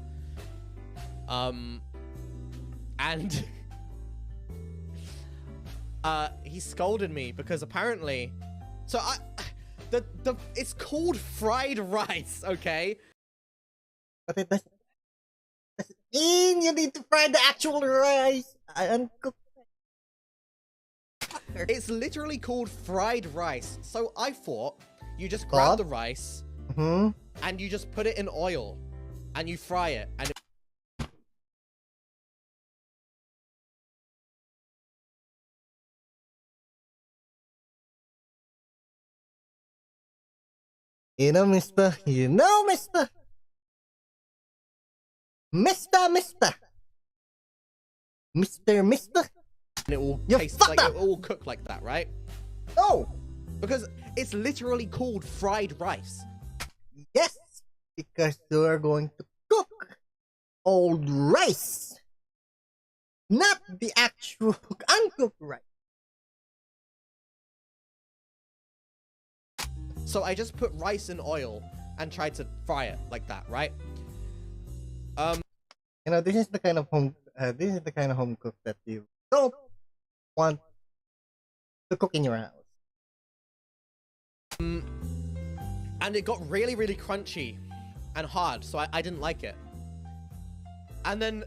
And... he scolded me because apparently, so it's called fried rice, okay? But it doesn't mean you need to fry the actual rice. Uncooked. It's literally called fried rice. So I thought you just grab the rice and you just put it in oil and you fry it and You know, Mister. You know, Mister. Mister. it will You taste fucked like up. it will cook like that, right? No. Because it's literally called fried rice. Yes, because you are going to cook old rice, not the actual uncooked rice. So I just put rice in oil and tried to fry it like that, right? You know, this is the kind of home cook that you don't want to cook in your house. And it got really, really crunchy and hard, so I didn't like it. And then...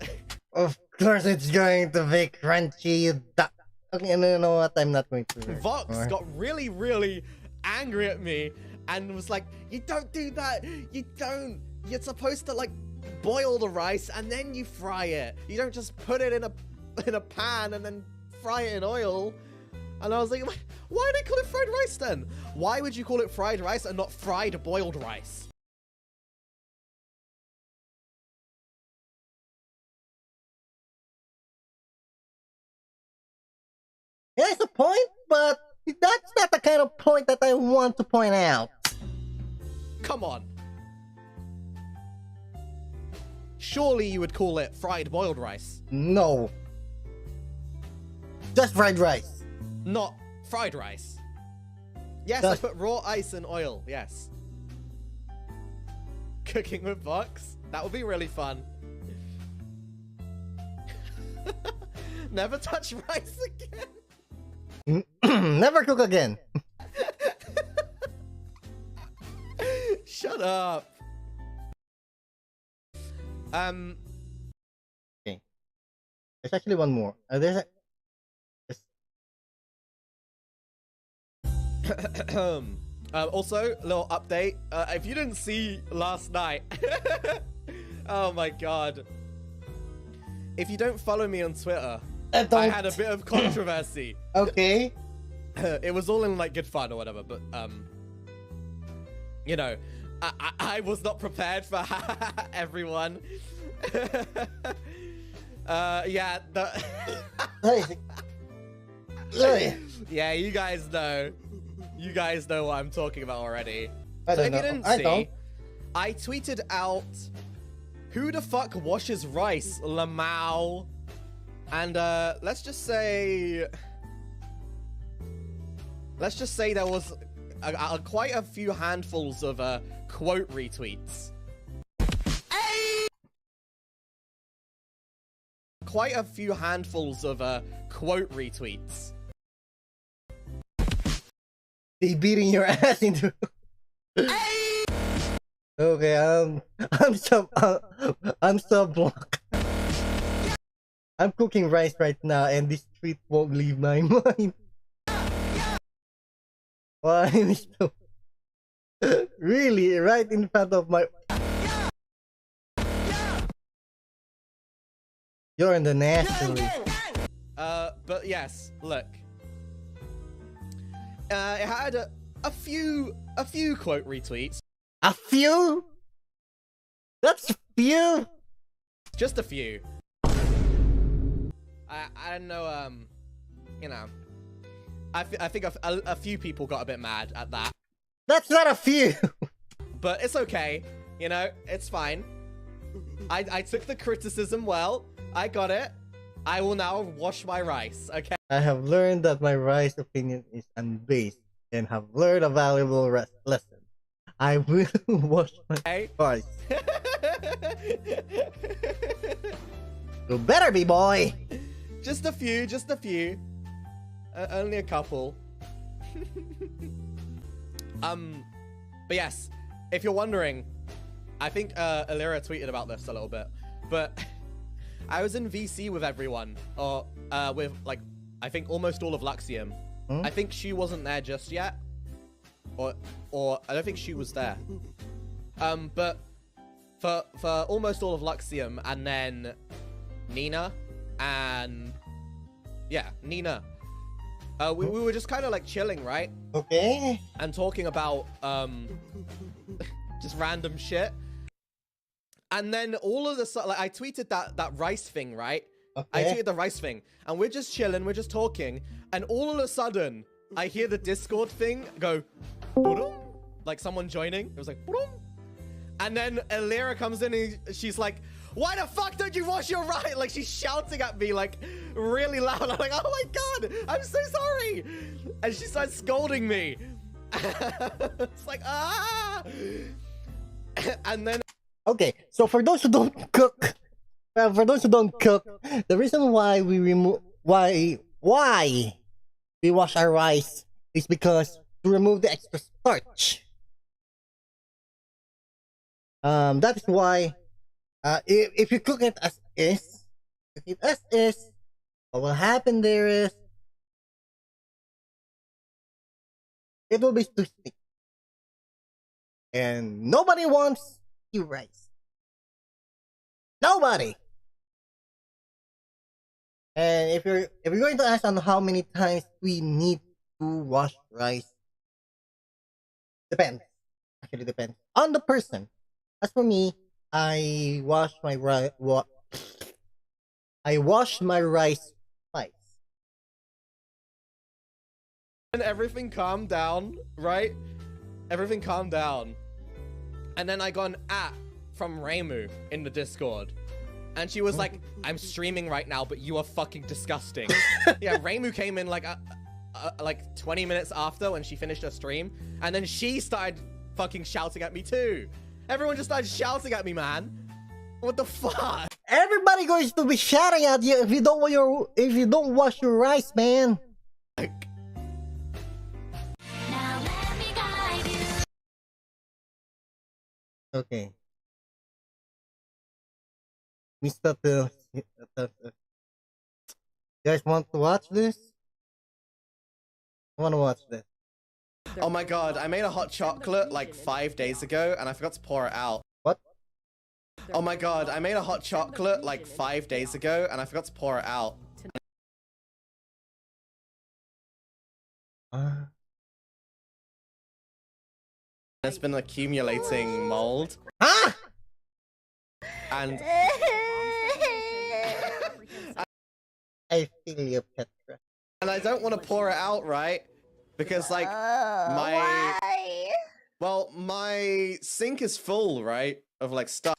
Of course, it's going to be crunchy. Okay, no, you know what? I'm not going to. Vox got really, really angry at me and was like, you don't do that, you don't, you're supposed to like boil the rice and then you fry it, you don't just put it in a pan and then fry it in oil. And I was like, why did they call it fried rice then? Why would you call it fried rice and not fried boiled rice? Yeah, it's a point, but That's not the kind of point that I want to point out. Come on. Surely you would call it fried boiled rice, No. Just fried rice. not fried rice. Yes, Just- I put raw ice and oil, yes. Cooking with Vox? That would be really fun. Never touch rice again. Never cook again. Shut up. Okay. There's actually one more. There's Also, little update. If you didn't see last night, oh my god. If you don't follow me on Twitter, I had a bit of controversy. Okay. It was all in like good fun or whatever, but you know, I was not prepared for everyone. Yeah, Hey. yeah, you guys know. You guys know what I'm talking about already. I So don't if know. you didn't I see, don't. I tweeted out, "Who the fuck washes rice, Lamau?" And let's just say there was quite a few handfuls of quote retweets. Quite a few handfuls of quote retweets. They beating your ass into. Okay, I'm so blocked. I'm cooking rice right now, and this tweet won't leave my mind. Why am I so really right in front of my? You're in the nasty list. But yes, look. It had a few quote retweets. A few? That's few? Just a few. I don't know, you know. I think a few people got a bit mad at that. That's not a few! But it's okay, you know, it's fine. I took the criticism well. I got it. I will now wash my rice, okay? I have learned that my rice opinion is unbased and have learned a valuable lesson. I will wash my rice. You better be, boy! Just a few, just a few. Only a couple. But yes, if you're wondering, I think Illyra tweeted about this a little bit, but I was in VC with everyone, or with like, I think almost all of Luxium. Hmm? I think she wasn't there just yet, or I don't think she was there. But for almost all of Luxium, and then Nina, and yeah, Nina. We were just kind of like chilling, right? Okay. And talking about just random shit. And then all of the like I tweeted that rice thing, right? I Okay. tweeted the rice thing, and we're just chilling, we're just talking, and all of a sudden I hear the Discord thing go, "Boom," like someone joining. It was like, "Boom." And then Illyra comes in and she's like, "Why the fuck don't you wash your rice?" Like she's shouting at me like really loud. I'm like, "Oh my god, I'm so sorry!" And she starts scolding me. It's like, ah. And then Okay, so for those who don't cook, the reason why we why we wash our rice is because to remove the extra starch. That is why, if you cook it as is, what will happen there is it will be too thick, and nobody wants you rice. Nobody. And if you're going to ask on how many times we need to wash rice, depends. Actually, depends on the person. As for me, I wash my rice. I wash my rice twice. And everything calmed down, right? Everything calmed down. And then I got an at from Reimu in the Discord. And she was like, I'm streaming right now, but you are fucking disgusting. Yeah, Reimu came in like 20 minutes after when she finished her stream. And then she started fucking shouting at me too. Everyone just started shouting at me, man. What the fuck? Everybody going to be shouting at you if you don't wash your rice, man. Like, Okay. Mr. Phil. You guys want to watch this? I want to watch this. oh my god, I made a hot chocolate like 5 days ago and I forgot to pour it out. What? Oh my god, I made a hot chocolate like 5 days ago and I forgot to pour it out. It's been accumulating mold. Ah! And I feel you, Petra. I don't want to pour it out, right? Because like my sink is full, right? Of like stuff.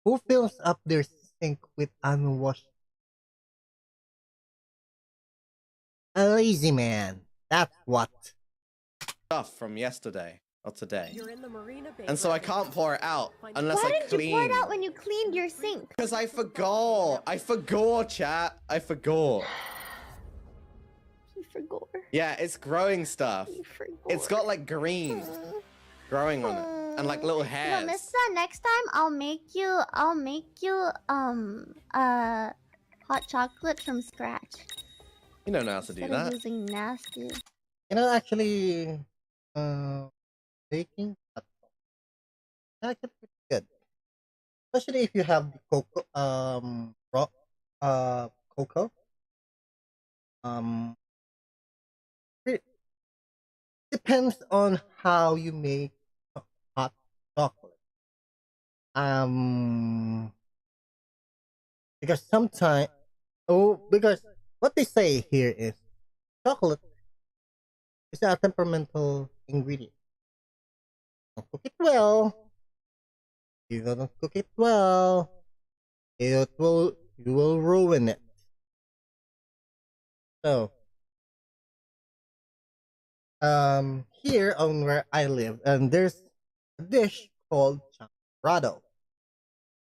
Who fills up their sink with unwashed? A lazy man. That's what. Stuff from yesterday or today. You're in the Marina Bay And so I Garden. can't pour it out unless Why I didn't you pour clean. it out when you cleaned your sink? Because I forgot. I forgot, chat. I forgot. You forgot. Yeah, it's growing stuff. You forgot. It's got like green growing on it and like little No, hairs. Missa, next time I'll make you hot chocolate from scratch. You don't know how to do Instead of that. using nasty. You know, actually, baking actually pretty good, especially if you have the cocoa. It depends on how you make hot chocolate. Because sometimes, because what they say here is chocolate is a temperamental ingredient. Don't cook it well. You don't cook it well, you will ruin it. So, here on where I live, and there's a dish called champorado,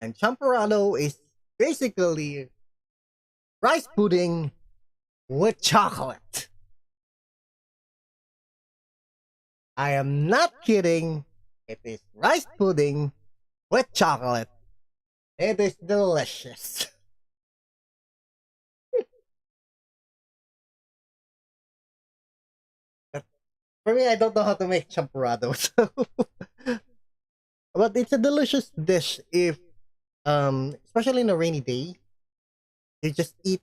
and champorado is basically rice pudding with chocolate. I am not kidding. It is rice pudding with chocolate. It is delicious. For me, I don't know how to make champorado, so but it's a delicious dish if especially in a rainy day. You just eat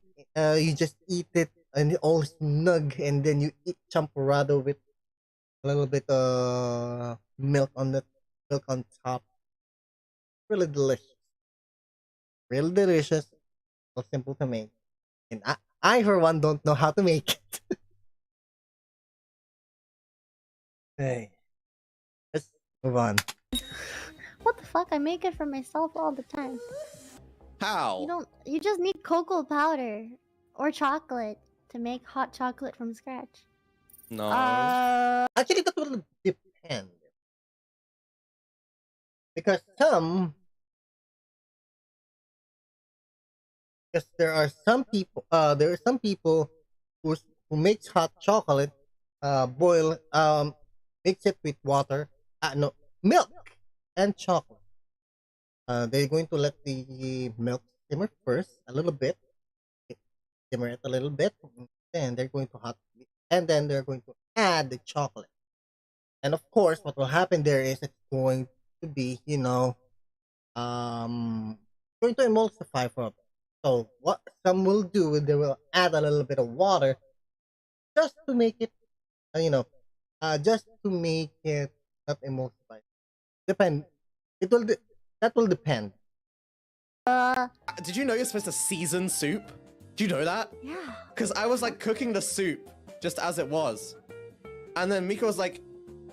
it and all snug, and then you eat champorado with a little bit milk on top. Really delicious. Really delicious. So simple to make. And I for one don't know how to make it. Hey. Let's move on. What the fuck? I make it for myself all the time. How? You just need cocoa powder or chocolate to make hot chocolate from scratch. No. Actually, that will depend. Because there are some people who makes hot chocolate, mix it with water, no, milk and chocolate. They're going to let the milk simmer first a little bit, simmer it a little bit, then they're going to and then they're going to add the chocolate. And of course, what will happen there is it's going to be, going to emulsify for a bit. So what some will do, they will add a little bit of water just to make it, just to make it not emulsify. Depend. It will. That will depend. Did you know you're supposed to season soup? Do you know that? Yeah. Because I was like cooking the soup just as it was. And then Mika was like,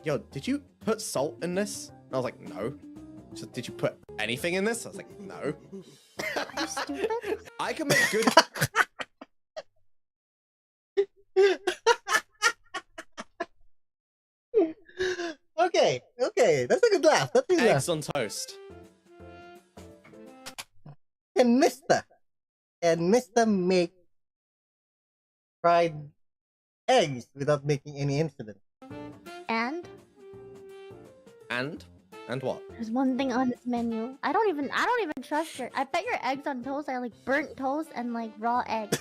yo, did you put salt in this? And I was like, no. She said, did you put anything in this? I was like, no. You stupid. I can make good. Okay, that's a good laugh. That's a good laugh. Eggs on toast. And Mister make fried eggs without making any incident. And And what? there's one thing on this menu. I don't even trust your. I bet your eggs on toast are like burnt toast and like raw eggs.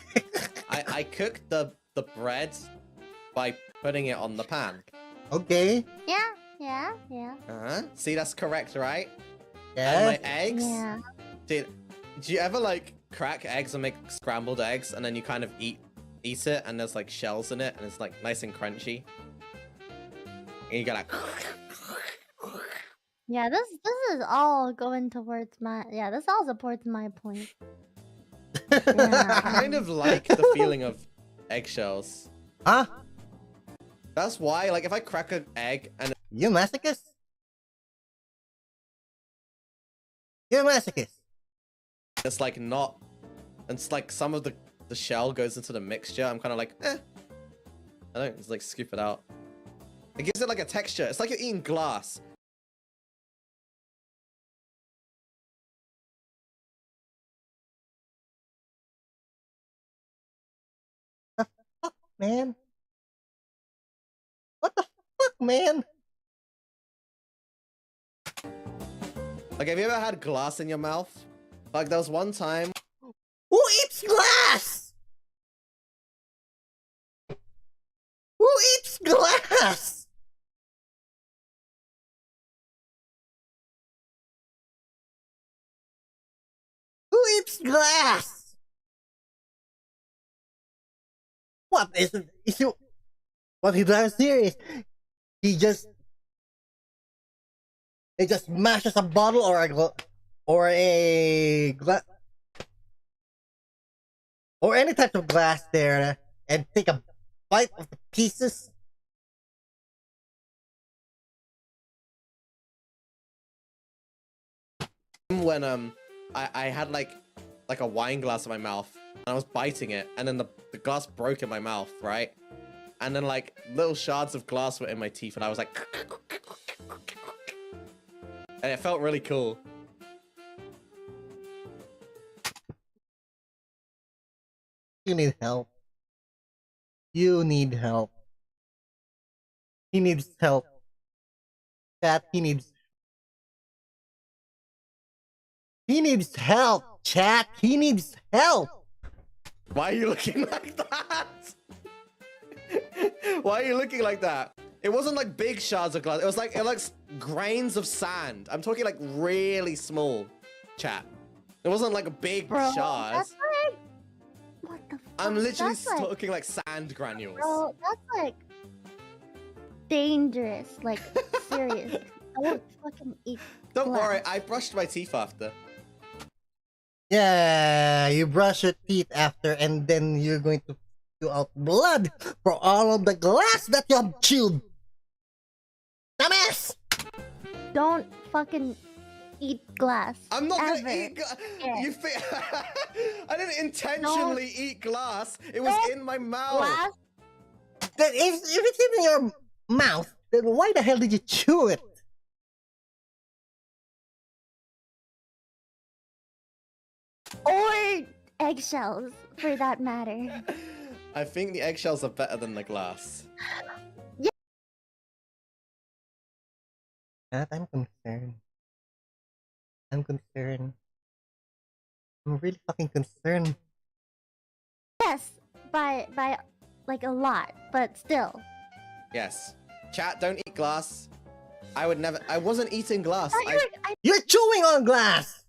I cooked the bread by putting it on the pan. Okay. Yeah. Uh-huh. See, that's correct, right? Yeah. And my eggs? Yeah. Dude, do you ever like crack eggs and make scrambled eggs and then you kind of eat it and there's like shells in it and it's like nice and crunchy? And you go like... Yeah, this is all going towards my. Yeah, this all supports my point. I Yeah. kind of like the feeling of eggshells. Huh? That's why, like, if I crack an egg and You masochist? You're a masochist. it's like not... It's like some of the shell goes into the mixture, I'm kind of like, eh. I don't just like scoop it out. It gives it like a texture. It's like you're eating glass. Fuck, man. What the fuck, man? Like, have you ever had glass in your mouth? Like, there was one time... Who eats glass? Who eats glass? Who eats glass? What is it? What he does here is he just mashes a bottle or or any type of glass there and take a bite of the pieces. When I had like a wine glass in my mouth and I was biting it and then the glass broke in my mouth, right? And then like little shards of glass were in my teeth and I was like and it felt really cool. You need help. You need help. He needs help. Chat, he needs help, chat. He needs help. Why are you looking like that? Why are you looking like that? It wasn't like big shards of glass. It was like grains of sand. I'm talking like really small, chat. It wasn't like a big Bro, shards. that's like. What the fuck? I'm literally That's like, talking like sand granules. bro, that's like dangerous. Like serious. Don't fucking eat. Don't glass. worry, I brushed my teeth after. Yeah, you brush your teeth after, and then you're going to spew out blood for all of the glass that you have chewed. Dumbass! Don't fucking eat glass. I'm not ever. gonna eat glass. Yeah. You think I didn't intentionally eat glass. It was Don't in my mouth. Glass. Then if it's in your mouth, then why the hell did you chew it? Or eggshells, for that matter. I think the eggshells are better than the glass. Chat, I'm concerned. I'm concerned. I'm really fucking concerned. Yes, by like a lot, but still. Yes. Chat, don't eat glass. I would never. I wasn't eating glass. I You're chewing on glass!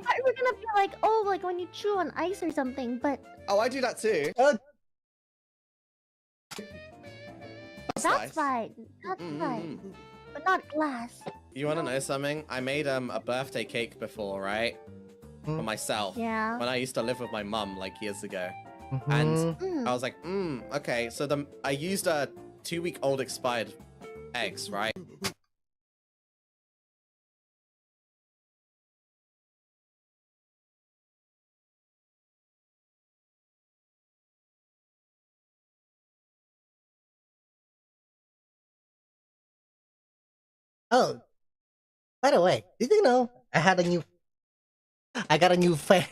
thought you were gonna be like, oh, like when you chew on ice or something, but Oh, I do that too. that's nice. fine. That's fine. But not glass. You want to know something? I made a birthday cake before, right? For myself. Yeah. When I used to live with my mum like years ago. Mhm. And I was like, okay. So I used a 2-week-old expired eggs, right? Oh, by the way, did you know I got a new fan?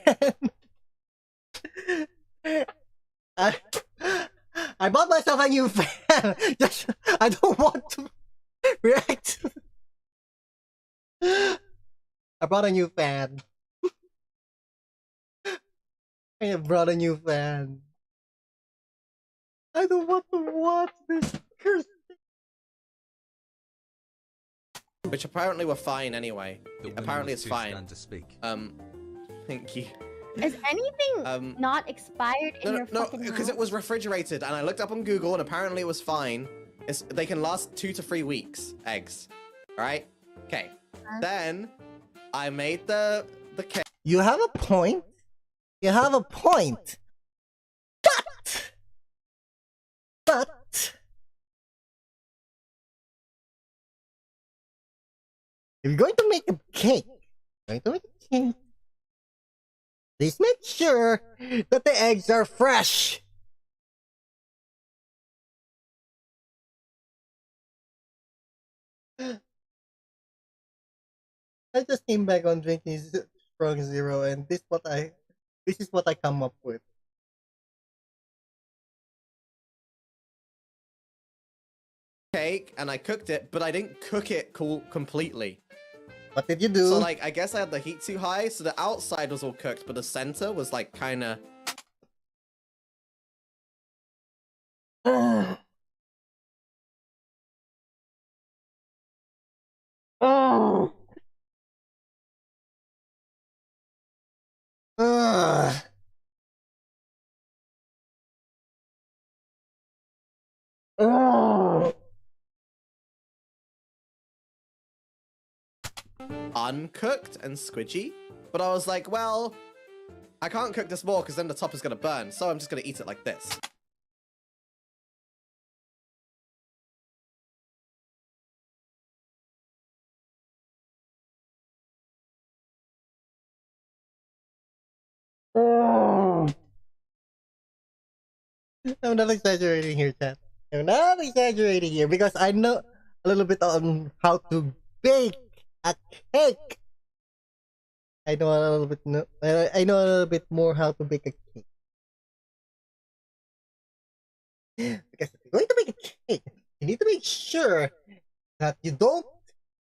I, I bought myself a new fan. Just, I don't want to react. I brought a new fan. I brought a new fan. I don't want to watch this cursed. Which apparently were fine anyway. The woman Apparently was it's too fine. stunned to speak. Thank you. Is anything not expired in your No, fucking because house? it was refrigerated, and I looked up on Google, and apparently it was fine. They can last 2 to 3 weeks, eggs. Alright? Okay. Then, I made the cake. You have a point. You have a point. But if you're going to make a cake, please make sure that the eggs are fresh. I just came back on drinking strong zero, and this is what I come up with. Cake, and I cooked it, but I didn't cook it completely. What did you do? So, like, I guess I had the heat too high, so the outside was all cooked, but the center was, like, kinda... Oh. Oh. Oh. Uncooked and squidgy. But I was like, well, I can't cook this more because then the top is gonna burn, so I'm just gonna eat it like this. Oh. I'm not exaggerating here, chat. I'm not exaggerating here because I know a little bit on how to bake a cake. I know a little bit. I know a little bit more how to bake a cake. Because if you're going to make a cake, you need to make sure that you don't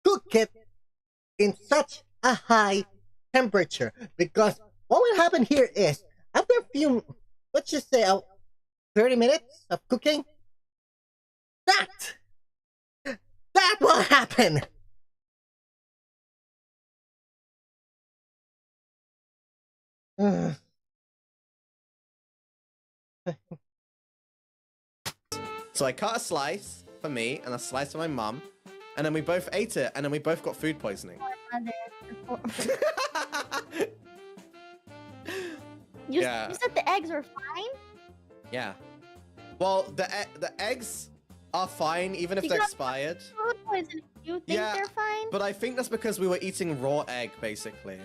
cook it in such a high temperature. Because what will happen here is, after a few, let's just say 30 minutes of cooking, that will happen. So I cut a slice for me and a slice for my mum, and then we both ate it, and then we both got food poisoning. You Yeah. said the eggs were fine? Yeah. Well, the eggs are fine even if they're Because expired. Food poisoning. You think Yeah, they're fine? But I think that's because we were eating raw egg, basically.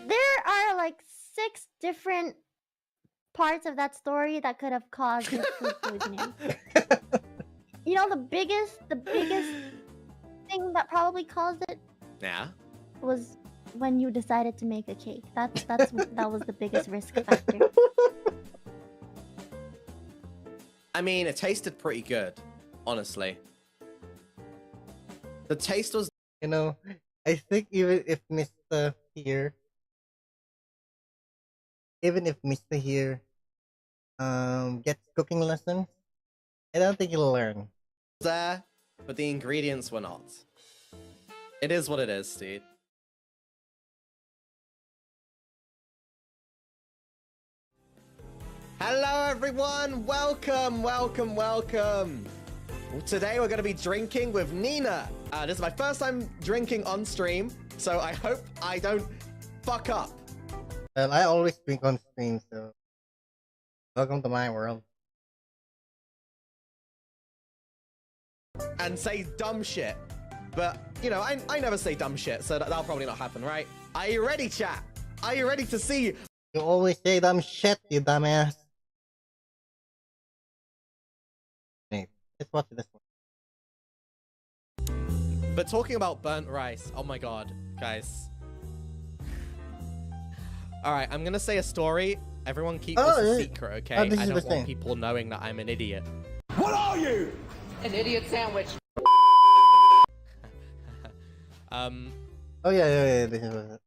There are like 6 different parts of that story that could have caused this food poisoning. You know, the biggest thing that probably caused it Yeah. was when you decided to make a cake. That was the biggest risk factor. I mean, it tasted pretty good, honestly. The taste was... You know, I think even if Mr. here Get cooking lessons. I don't think you'll learn. There, but the ingredients were not. It is what it is, dude. Hello everyone, welcome. Today we're going to be drinking with Nina. This is my first time drinking on stream, so I hope I don't fuck up. Well, I always drink on stream, so welcome to my world. And say dumb shit. But, you know, I never say dumb shit, so that'll probably not happen, right? Are you ready, chat? Are you ready to see? You always say dumb shit, you dumbass. Hey, let's watch this one. But talking about burnt rice, oh my god, guys. Alright, I'm gonna say a story. Everyone keep this a secret, okay? I don't want people knowing that I'm an idiot. What are you? An idiot sandwich. Oh yeah, this is it.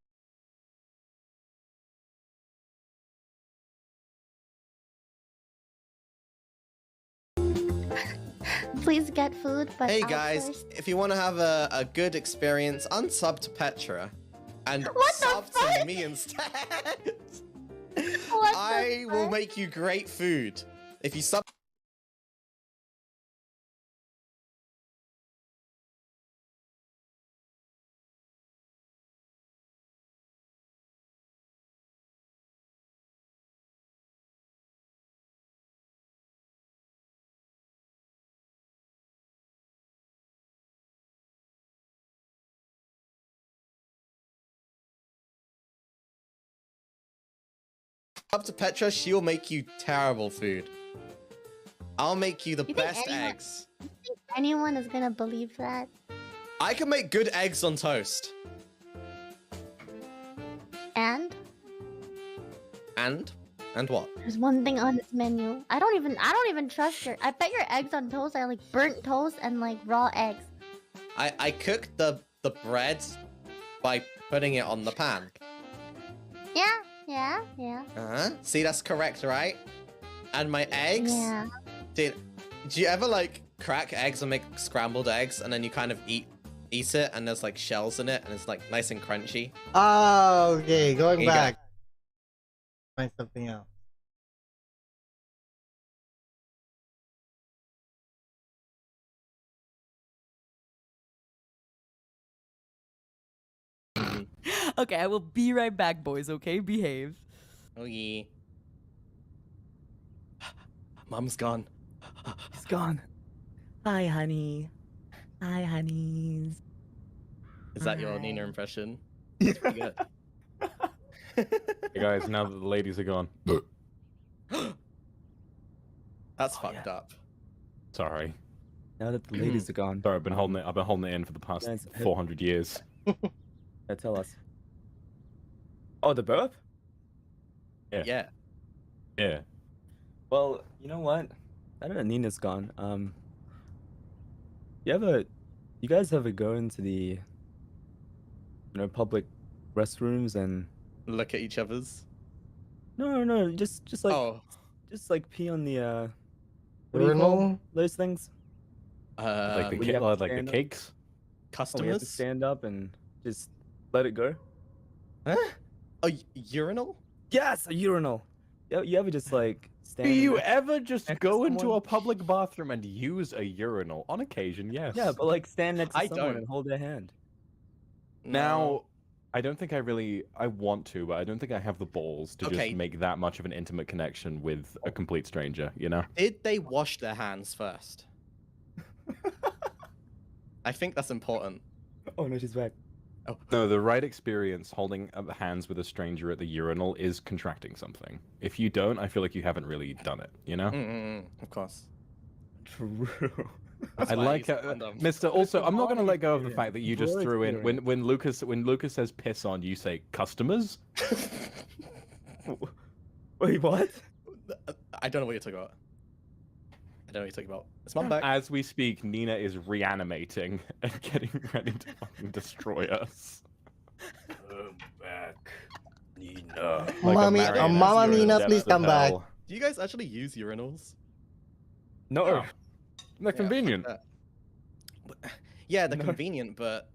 Please get food, but hey out guys, first. if you want to have a good experience, unsub to Petra and What the sub to fuck? me instead. What the I will fuck? make you great food. If you sub to Petra, she'll make you terrible food. I'll make you the You think best anyone- eggs. You think anyone is gonna believe that? I can make good eggs on toast. And And what? there's one thing on this menu. I don't even trust your. I bet your eggs on toast are like burnt toast and like raw eggs. I cook the bread by putting it on the pan. Yeah. Uh-huh. See, that's correct, right? And my eggs? Yeah. Dude, do you ever like crack eggs and make scrambled eggs and then you kind of eat it and there's like shells in it and it's like nice and crunchy? Oh, okay, going Here you back. Find something else. Okay, I will be right back, boys, okay? Behave. Oh yeah. Mom's gone. He's gone. Hi, honey. Hi, honeys. Is that your Hi. Nina impression? It's pretty good. Hey guys, now that the ladies are gone. That's Oh, fucked yeah. up. Sorry. Now that the ladies are gone. Sorry, I've been holding it in for the past Guys, 400 years. Tell us. Oh, the birth? Yeah. Yeah. Yeah. Well, you know what? I don't know. Nina's gone. You guys ever go into the, public restrooms and Look at each other's. no, just like Oh. just like pee on the what do you call Urinal? those things? Like the we have to like the stand up. cakes. Oh, we have Customers? to stand up and just let it go. Huh? Oh, urinal? Yes, a urinal. You ever just like stand? Do in you there- ever just next to go into someone? a public bathroom and use a urinal? On occasion, yes. Yeah, but like stand next to I someone don't. and hold their hand. Now, I don't think I want to, but I don't think I have the balls to Okay. just make that much of an intimate connection with a complete stranger, you know? Did they wash their hands first? I think that's important. Oh no, she's back. Oh. No, the right experience holding up hands with a stranger at the urinal is contracting something. If you don't, I feel like you haven't really done it, you know? Of course. True. That's I why like use condoms. Mr. Also, I'm not going to broad let go of the experience. fact that you just Broad threw in experience. when Lucas says piss on, you say customers. Wait, what? I don't know what you're talking about. I don't know what you're talking about. It's mom back. As we speak, Nina is reanimating and getting ready to fucking destroy us. Come back, Nina. Like a Mommy, marionette Mama during Nina, the please depths of come back. hell. Do you guys actually use urinals? No. Oh, they're Yeah, convenient. fuck that. Yeah, they're No. convenient, but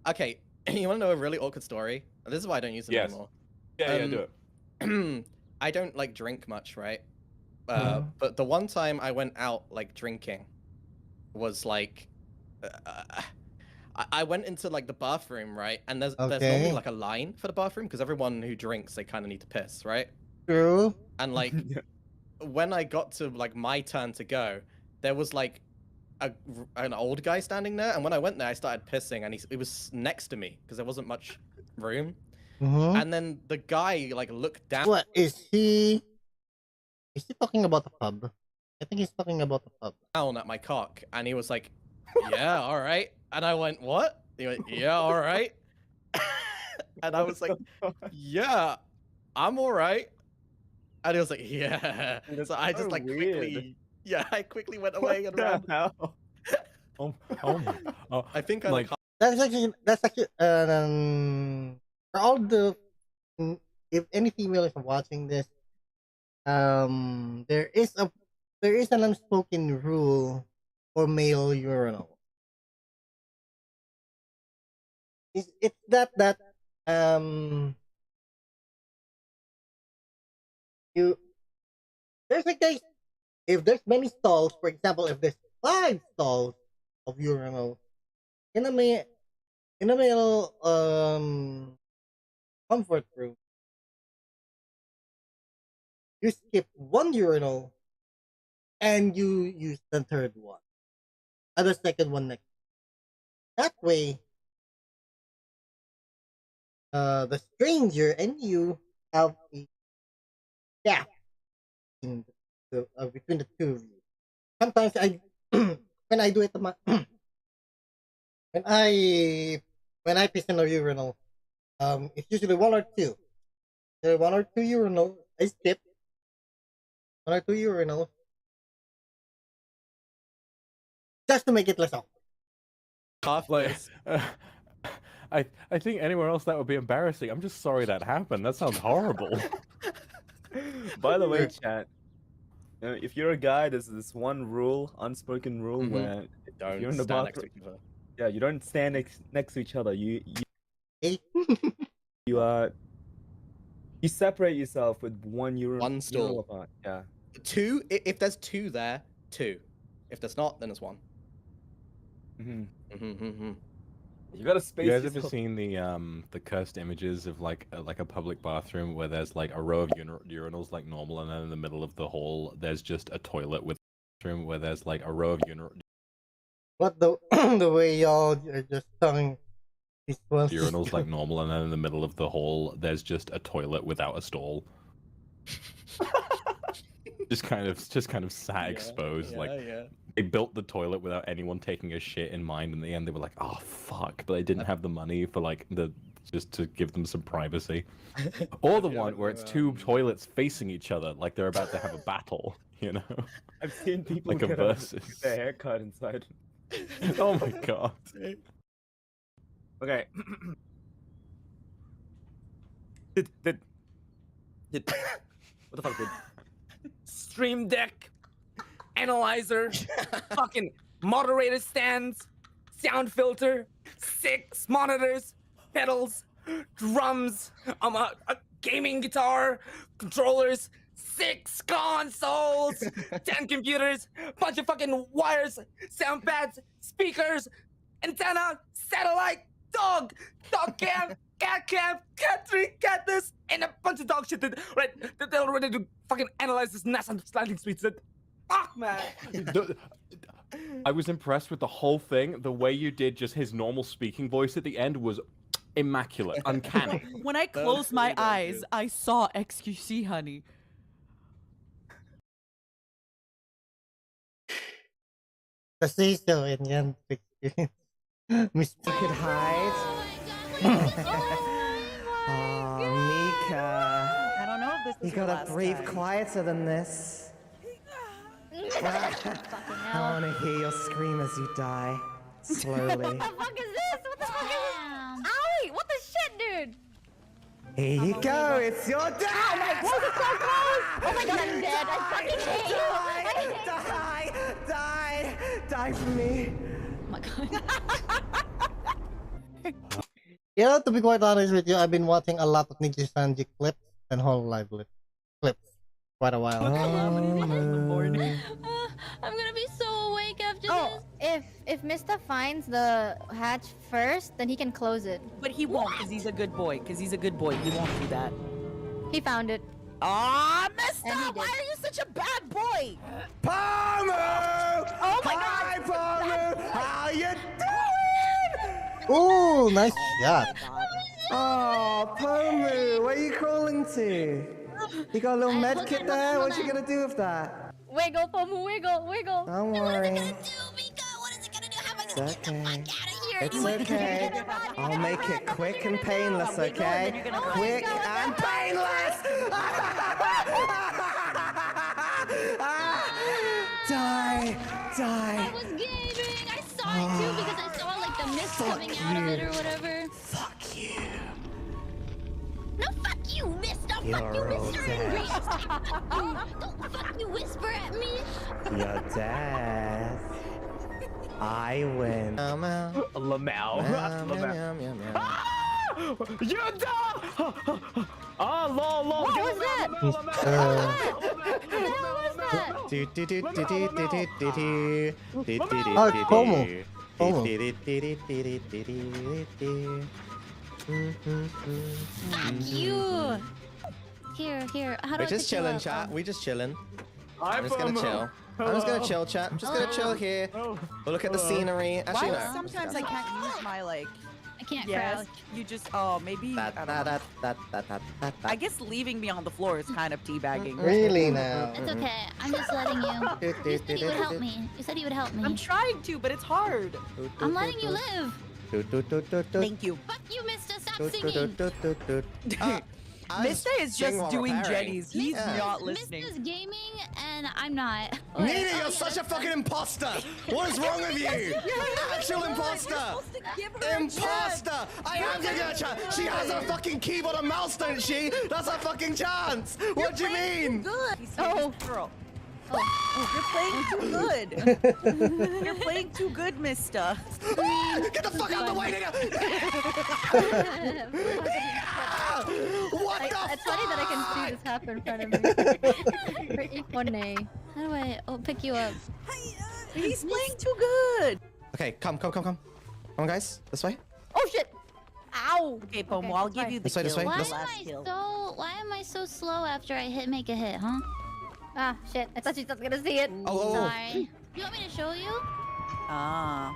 okay. You want to know a really awkward story? This is why I don't use them Yes. anymore. Yeah, do it. I don't like drink much, right? Mhm. But the one time I went out like drinking was like, I went into like the bathroom, right? And there's normally Okay. like a line for the bathroom because everyone who drinks they kind of need to piss, right? True. And like when I got to like my turn to go, there was like an old guy standing there, and when I went there, I started pissing, and he was next to me because there wasn't much room. Mm-hmm. And then the guy like looked down. What is he? Is he talking about the pub? I think he's talking about the pub. Down at my cock, and he was like, "Yeah, all right." And I went, "What?" He went, "Yeah, all right." And I was like, "Yeah, I'm all right." And he was like, "Yeah." That's So I so just like weird. quickly, yeah, I quickly went away and ran. Oh, oh, I think I like, like That's actually for all the if any female is watching this, there is an unspoken rule for male urinal. It's that you there's a case if there's many stalls, for example, if there's 5 stalls of urinal in a male comfort room, you skip one urinal and you use the third one, and the second one next. That way, the stranger and you have a gap in between the two of you. Sometimes I, when I do it, when I piss in a urinal, it's usually one or two. There are 1 or 2 urinals. I skip 1 or 2 urinals just to make it less awkward. half like, this. I think anywhere else that would be embarrassing. I'm just sorry that happened. That sounds horrible. By the way, chat, if you're a guy, there's this one rule, unspoken rule, Mhm. where Don't you're in the stand next to bathroom, each other. yeah, you don't stand next to each other. Hey? You separate yourself with one urinal. One stall. Apart. Yeah. 2. If there's 2 there, 2. If there's not, then it's 1. Mm-hmm. You gotta space You guys ever yourself. seen the cursed images of like a public bathroom where there's like a row of urinals like normal, and then in the middle of the hall there's just a toilet with room where there's like a row of What the the way y'all are just telling these ones. urinals like normal, and then in the middle of the hall there's just a toilet without a stall. just kind of sad exposed. Like they built the toilet without anyone taking a shit in mind. In the end, they were like, "Oh fuck!" But they didn't have the money for like just to give them some privacy. Or the one where it's 2 toilets facing each other, like they're about to have a battle. You know, I've seen people like a get versus. their haircut inside. Oh my god. Okay. Did what the fuck did Stream Deck, analyzer, fucking moderator stands, sound filter, 6 monitors, pedals, drums, a gaming guitar, controllers, 6 consoles, 10 computers, bunch of fucking wires, sound pads, speakers, antenna, satellite, dog cam, cat cam, cat tree, cat this, and a bunch of dog shit that they're ready to fucking analyze this NASA landing speeds. That fuck, man. I was impressed with the whole thing. The way you did just his normal speaking voice at the end was immaculate, uncanny. When I closed my eyes, I saw XQC, honey. Kasi so, and yan. Mr. Could hide. Oh, Mika. I don't know if this You is your gotta last breathe time. quieter than this. I wanna hear your scream as you die. Slowly. What the fuck is this? What the fuck is this? Owie! What the shit, dude? Here you go. It's your day. Oh my god, I'm dead. I fucking hate you. Die for me. Oh my god. Yeah, to be quite honest with you, I've been watching a lot of Niji Sanji clips and whole live clips quite a while. I'm gonna be so awake after this. If Mista finds the hatch first, then he can close it. But he won't, because he's a good boy. He won't do that. He found it. Aw, Mista! And he did. Why are you such a bad boy? Pomu! Oh my Hi, Pomu! How you doing? Ooh, nice shot. Oh, Pomu, where are you crawling to? You got a little med kit there? What you gonna do with that? Wiggle, Pomu, wiggle. Don't worry. What is it gonna do? How am I It's gonna get the okay. fuck out of here? It's okay. I'll make it quick and painless, okay? Quick and painless! Die! I was gaming. I saw it too because I saw like the mist coming out of it or whatever. Fuck you. No, fuck you, Mister. Fuck You're you, all Mr. dead. Don't fuck you whisper at me. You're dead. I win. Lamau. You're done! Oh, lol. What was that? What the hell was that? Oh, it's Pomu. Fuck you. Here. How do I We're just pick you chilling, up? chat. We're just chilling. I'm just gonna chill. I'm just gonna chill, chat. I'm just gonna chill here. We'll look at the scenery. Actually, Why no. sometimes I can't use my, like... I can't Yes, crouch. you just... Oh, maybe... I don't know. I guess leaving me on the floor is kind of teabagging. Really now? It's okay. I'm just letting you. You said you would help me. You said you would help me. I'm trying to, but it's hard. I'm letting you live. Thank you. Fuck you, Mister. Stop singing. Mista is sing just while doing repairing. Jenny's. He's not listening. Mista's gaming and I'm not. Nina, you're such a fucking imposter! What is wrong with you? Actual imposter! Imposter! I am giving her a chance! She has a fucking keyboard and mouse, don't she? That's a fucking chance! What do you mean? Good. Oh. Girl. You're playing too good. You're playing too good, Mista. Get the fuck out of the way, nigga! What the It's funny that I can see this happen in front of me. Pretty funny. How do I pick you up? He's playing too good. Okay, come. Come on, guys. This way. Oh shit! Ow! Okay, Pomo, I'll give you the This way, this kill. way. The last kill. Why am I so slow after I make a hit, huh? Ah, shit. I thought she was gonna see it. Oh. Sorry. You want me to show you? Ah.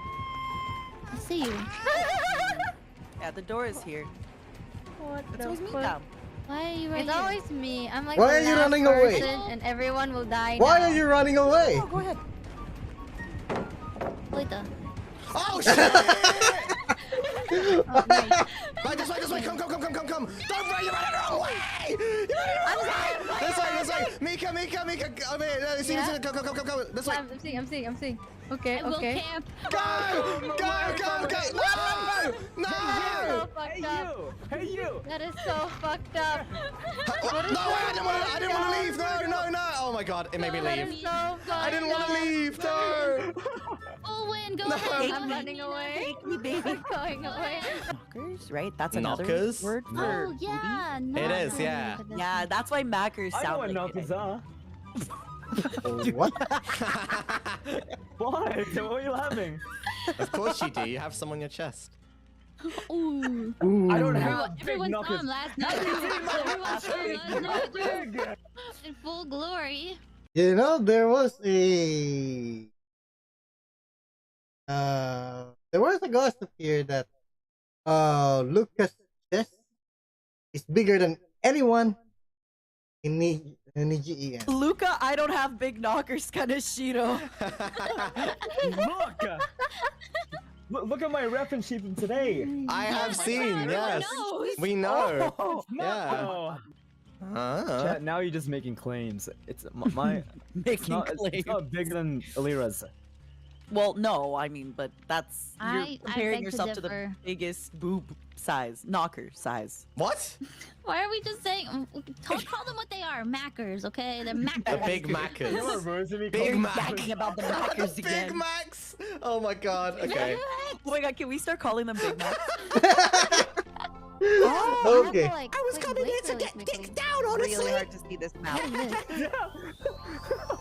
I see you. Yeah, the door is here. What It's always me now. Why are you right It's here? always me. I'm like Why the are you last running away? person and everyone will die Why now. are you running away? Oh, go ahead. Wait the. Oh shit! Right, this way, come. Don't run, you're running the wrong way! You're running the wrong way! This way! Mika, over here, see, Yeah? go, this way! I'm seeing. Okay, I will okay. camp. Go! No! So fucked up. Hey you! That is so fucked up. No, I didn't want to leave! No! Oh my god, it made me That leave. is so fucked I didn't want to up. leave, no! Oh, win. Go No. ahead. I'm running away. Take me, baby. I'm going away. Knockers, right? That's another Knockers? word for Oh, yeah. It is, yeah. Yeah, that's why Mackers I know sound what like knockers it. are. What? Why? What are you laughing? Of course you do, you have some on your chest. Ooh. I don't have big Everyone saw knockers. him last night. Everyone saw him last night. In full glory. You know, there was a gossip here that Lucas' chest is bigger than anyone in Niji. Luca, I don't have big knockers, Kaneshiro. Look at my reference sheet from today. I have seen, yes. knows? We know. Oh, Yeah. no. Ah. Now you're just making claims. It's my it's Making not, claims. it's not bigger than Alira's. Well, no, I mean, but that's you're I comparing beg to yourself to the differ. biggest boob size, knocker size. What? Why are we just saying? Call them what they are. Mackers, okay? They're mackers. The Big Mackers. Big You're Mac. talking about the Mackers again. Big Macs. Oh my god. Okay. Oh my god, can we start calling them Big Macs? Oh, Okay. I was coming here to get dick down, honestly. Really hard to see this mouth.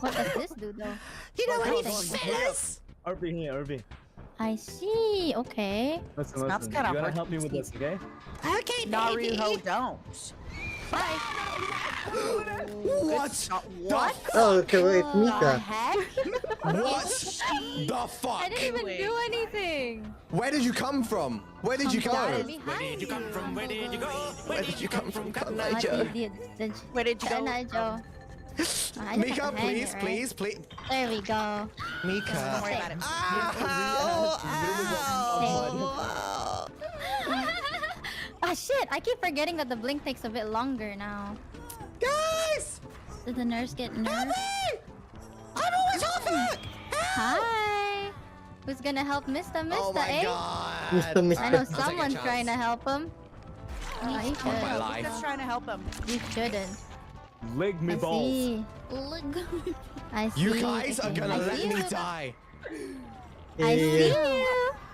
What does this do though? You know any fellas? RB here, RB. I see. Okay. Listen, Snaps listen. kinda You gotta hard help to me with see. this, okay? Okay, Naruto don't. What? What? Oh, okay, wait, The Mika. heck? What the fuck? I didn't even do anything. Where did you come from? Where did you go? Where did you come from? Where did you come from, Where Nigel? Where did you go? Nigel? Mika, please. There we go. Mika. Don't worry about it. Ah shit! I keep forgetting that the blink takes a bit longer now. Guys! Did the nurse get nerfed? I'm always off it! Hi. Who's gonna help Mr. Mr. Oh my eh? god. Mr. I know Mr. someone's trying to help him. No, you My shouldn't. life. Just trying to help them. You shouldn't. Leg me I balls. see. Look. I see. You guys are gonna I let see me you. die. I see Yeah. you.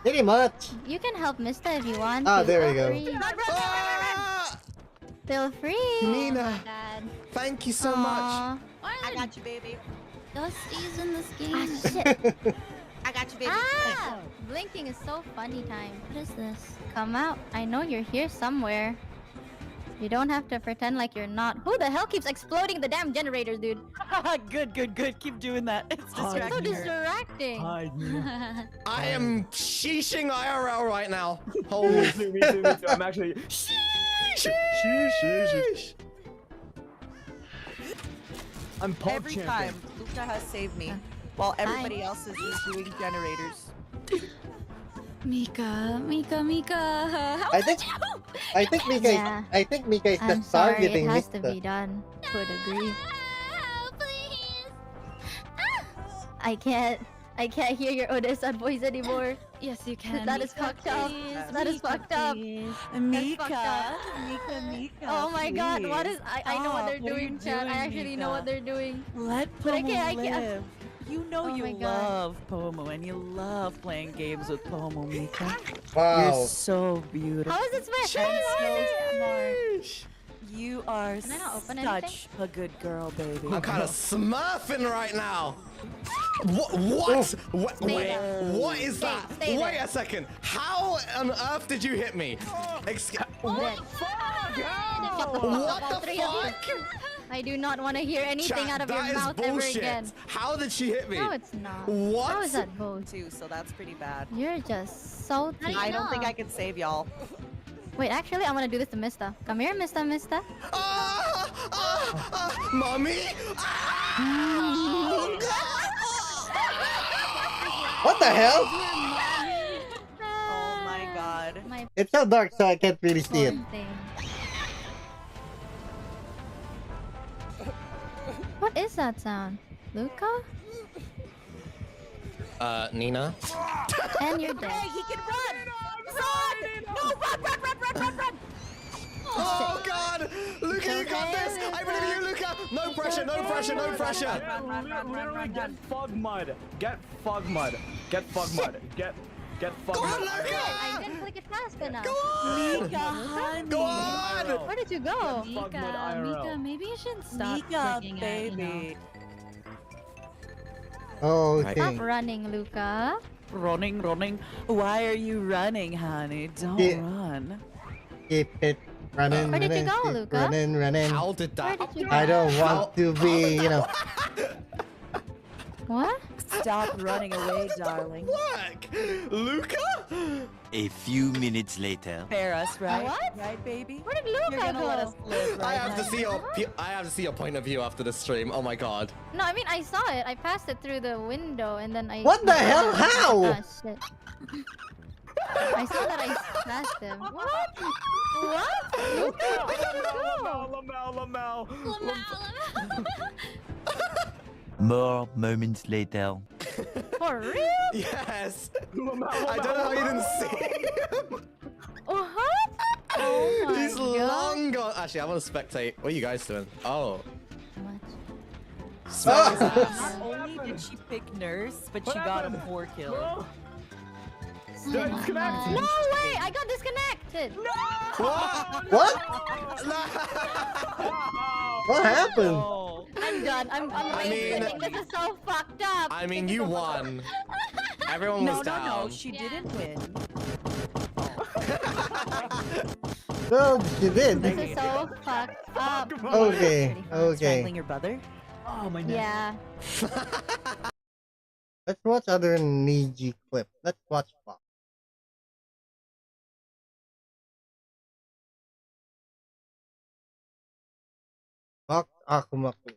Pretty much. You can help Mister if you want. Ah, to. there we Feel go. free. Ah! Feel free. Nina, Dad. thank you so much. Aw. Why I are there got you, baby. dusties in this game? Ah, shit. I got you, baby. Ah! Blinking is so funny time. What is this? Come out. I know you're here somewhere. You don't have to pretend like you're not. Who the hell keeps exploding the damn generators, dude? Good. Keep doing that. It's So distracting. her. distracting. Hide me. I am sheeshing IRL right now. Me Holy too, me too, me too. I'm actually. sheesh. I'm Paul Every Champion. time, Luca has saved me, while everybody else is doing generators. Mika. How I think Mika. Yeah. I think Mika is I'm just sorry. targeting It has to Mr. be done. Would agree. please. I can't hear your Odessa voice anymore. Yes, you can. That is fucked up. That is fucked up. Mika. Oh my god, what is I know what they're Stop. What are you doing, Chad. I doing, actually know Mika? what they're doing. Let But I Pomo can't- live. You know Oh you my God. love Pomo and you love playing games with Pomo, Mika. Wow. You're so beautiful. How is it Smith? And so smart. You are Can I not open such a good girl, baby. I'm kind of smurfing right now. What? Wait, there. what is that? Stay Wait there. a second. How on earth did you hit me? Dead. What the fuck? I do not want to hear anything Chat, out of your that is mouth ever bullshit. again. How did she hit me? No, it's not. What? How is that both? Too, so that's pretty bad. You're just salty. How do you I don't think know? I can save y'all. Wait, actually, I want to do this to Mista. Come here, Mista. Mommy? What the hell? Oh my god. My It's so dark, so I can't really see it. poor thing. What is that sound? Luca? Nina? And you're dead. He can run! Run! No, run! Oh god! Luca, you got this! I believe in you, Luca! No pressure, no pressure, no pressure! Literally get fog mud. Get fog mud. Get fog mud. Get fog Go on, mud. Luca! I didn't click it fast enough. Go on! Mika, honey. Go on! Where did you go? Fog mud IRL. Mika, maybe you should stop Mika, clicking at, you know. baby. Oh, Right. okay. Stop running, Luca. Running. Why are you running, honey? Don't Yeah. run. Keep it running. Where did you running, go, keep Luca? Running. How did Where that? did you I go? don't want to be, What? Stop running away, darling. Work! Luca? A few minutes later. Spare us, right? What? Right, baby? Where did You're Luca gonna let us go? live, right? I have to honey? see your point of view after the stream. Oh my god. No, I mean I saw it. I passed it through the window and then I. What the hell? How? Ah, shit. I saw that I passed him. What? What? Luca, where did you go? Lamau. More moments later. For For real? Yes. I don't know how you didn't see him. What? Oh my He's god. long gone. Actually, I want to spectate. What are you guys doing? Oh. Not only did she pick nurse, but she got him 4 kills. No way! I got disconnected! What? What happened? I'm done. I'm rage quitting. This is so fucked up. I mean, you won. Everyone was down. No, she didn't win. No, she did. This is so fucked up. Okay, okay. Strangling your brother? Oh my Yeah. Let's watch other Niji clips. Let's watch Fox. Fox Akumaku.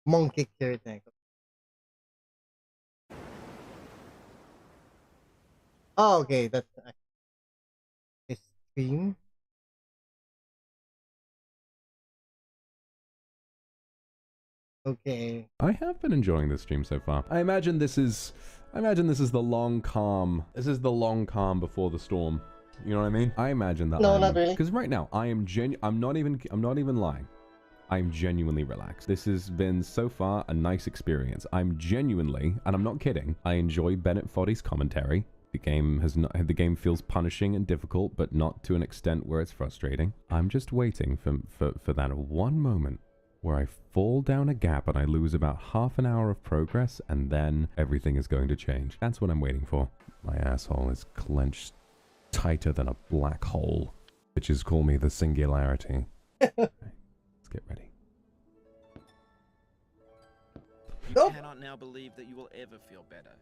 Monkey character. Oh, okay, that's his stream. Okay. I have been enjoying this stream so far. I imagine this is the long calm. This is the long calm before the storm. You know what I mean? I imagine that. No, not really. Because right now I am I'm not even lying. I'm genuinely relaxed. This has been so far a nice experience. I'm genuinely, and I'm not kidding, I enjoy Bennett Foddy's commentary. The game feels punishing and difficult, but not to an extent where it's frustrating. I'm just waiting for that one moment where I fall down a gap and I lose about half an hour of progress, and then everything is going to change. That's what I'm waiting for. My asshole is clenched tighter than a black hole. Bitches call me the singularity. Okay, let's get ready. You cannot now believe that you will ever feel better.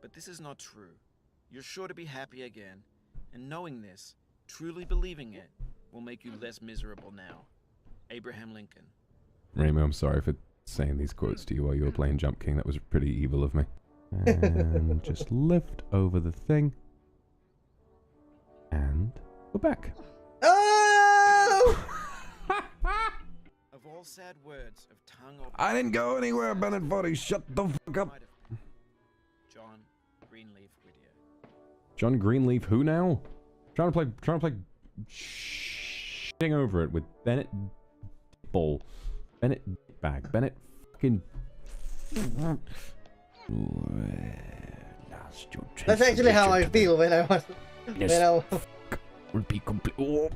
But this is not true. You're sure to be happy again, and knowing this, truly believing it, will make you less miserable now. Abraham Lincoln. Rainbow, I'm sorry for saying these quotes to you while you were playing Jump King. That was pretty evil of me. And just lift over the thing. And we're back. Oh! Of all sad words of tongue or I didn't go anywhere, Bennett Foddy. Shut the fuck up. John Greenleaf Whittier. John Greenleaf, who now? Trying to play shitting over it with Bennett Ball. Bennett bag. Bennett fucking. That's actually how I feel when I was. Yes. When I was. Would be complete. Oh.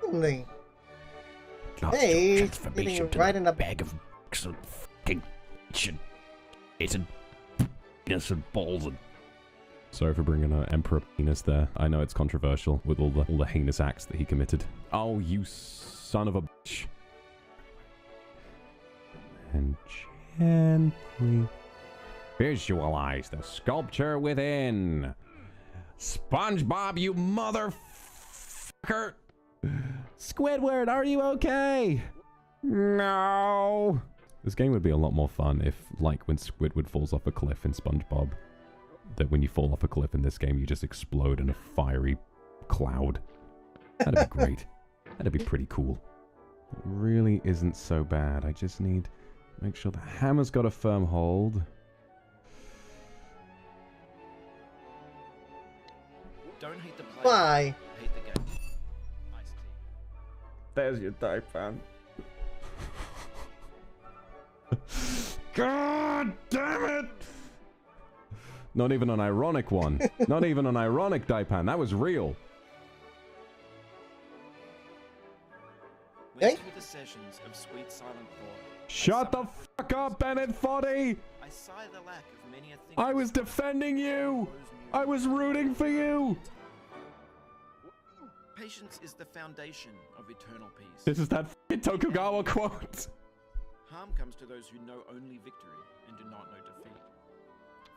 Something. Hey, sitting right in a bag of fucking shit. It's a penis and balls and. Sorry for bringing an Emperor penis there. I know it's controversial with all the heinous acts that he committed. Oh, you son of a bitch. And gently visualize the sculpture within. SpongeBob, you motherfucker! Squidward, are you okay? No. This game would be a lot more fun if, like when Squidward falls off a cliff in SpongeBob, that when you fall off a cliff in this game, you just explode in a fiery cloud. That'd be great. That'd be pretty cool. It really isn't so bad. I just need to make sure the hammer's got a firm hold. Don't hate the player. Why? Hate the game. Iced tea. There's your Taipan. God damn it! Not even an ironic one. Not even an ironic Daipan. That was real. Went through the sessions of sweet silent thought. Shut the fuck up, Bennett Foddy! I sigh the lack of many a thing. I was defending you! I was rooting for you! Patience is the foundation of eternal peace. This is that fucking Tokugawa quote. Harm comes to those who know only victory and do not know defeat.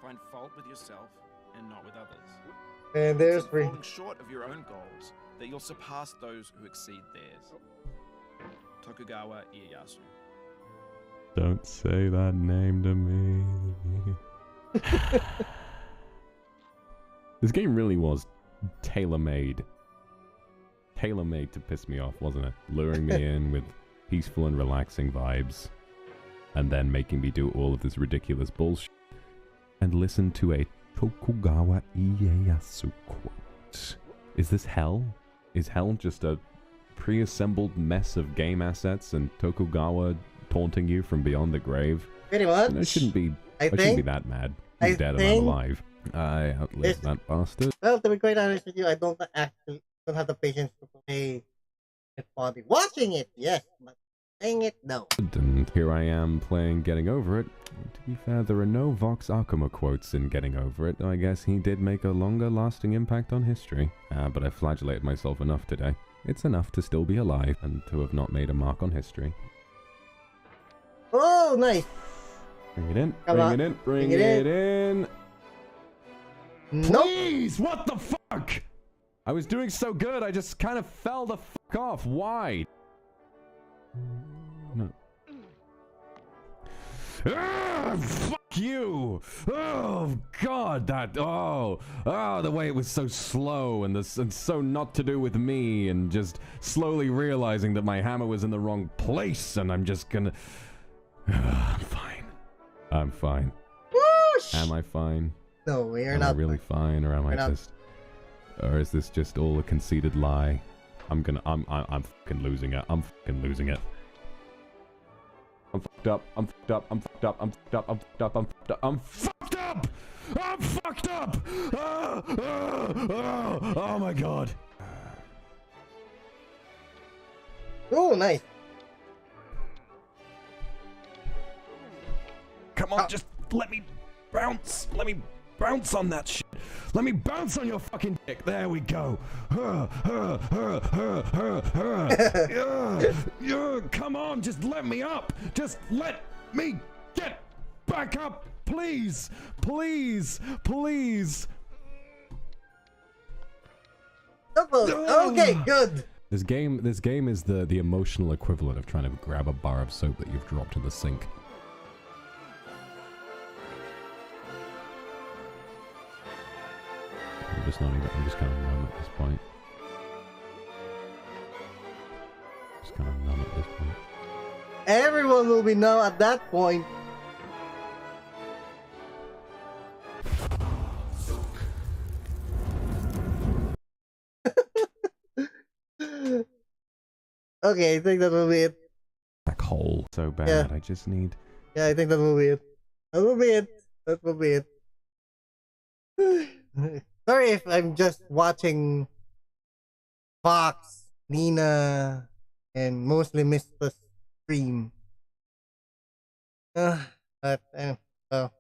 Find fault with yourself and not with others. And there's It's in free. falling short of your own goals that you'll surpass those who exceed theirs. Tokugawa Ieyasu. Don't say that name to me. This game really was tailor-made tailor-made to piss me off, wasn't it? Luring me in with peaceful and relaxing vibes, and then making me do all of this ridiculous bullshit, and listen to a Tokugawa Ieyasu quote. Is this hell? Is hell just a pre-assembled mess of game assets and Tokugawa taunting you from beyond the grave? Pretty much. I shouldn't be that mad. He's dead and I'm alive. I outlived that bastard. Well, to be quite honest with you, I don't have the patience to play it body. Watching it, yes, but playing it, no. And here I am playing Getting Over It. To be fair, there are no Vox Akuma quotes in Getting Over It. I guess he did make a longer lasting impact on history. But I flagellated myself enough today. It's enough to still be alive and to have not made a mark on history. Oh, nice. Bring it in, bring it in, bring it in. Nope. Please, what the fuck? I was doing so good, I just kind of fell the fuck off. Why? No. Fuck you! Oh God, the way it was so slow and so not to do with me, and just slowly realizing that my hammer was in the wrong place, and I'm just gonna. I'm fine. I'm fine. Whoosh! Am I fine? No, we're am not. I really fine, or am I just? Or is this just all a conceited lie? I'm fucking losing it. I'm fucking losing it. I'm fucked up. I'm fucked up. I'm fucked up. I'm fucked up. I'm fucked up. I'm fucked up. I'm fucked up. I'm fucked up. Oh my God. Oh, nice. Come on, just let me bounce. Let me bounce on that shit. Let me bounce on your fucking dick. There we go. Come on, just let me up. Just let me get back up, please. Please, please. Okay, good. This game is the emotional equivalent of trying to grab a bar of soap that you've dropped in the sink. I'm just kind of numb at this point. Just kind of numb at this point. Everyone will be numb at that point. Okay, I think that will be it. Black hole. So bad. Yeah. I just need. Yeah, I think that will be it. That will be it. That will be it. Sorry if I'm just watching Fox, Nina, and mostly Mr. Stream. But so.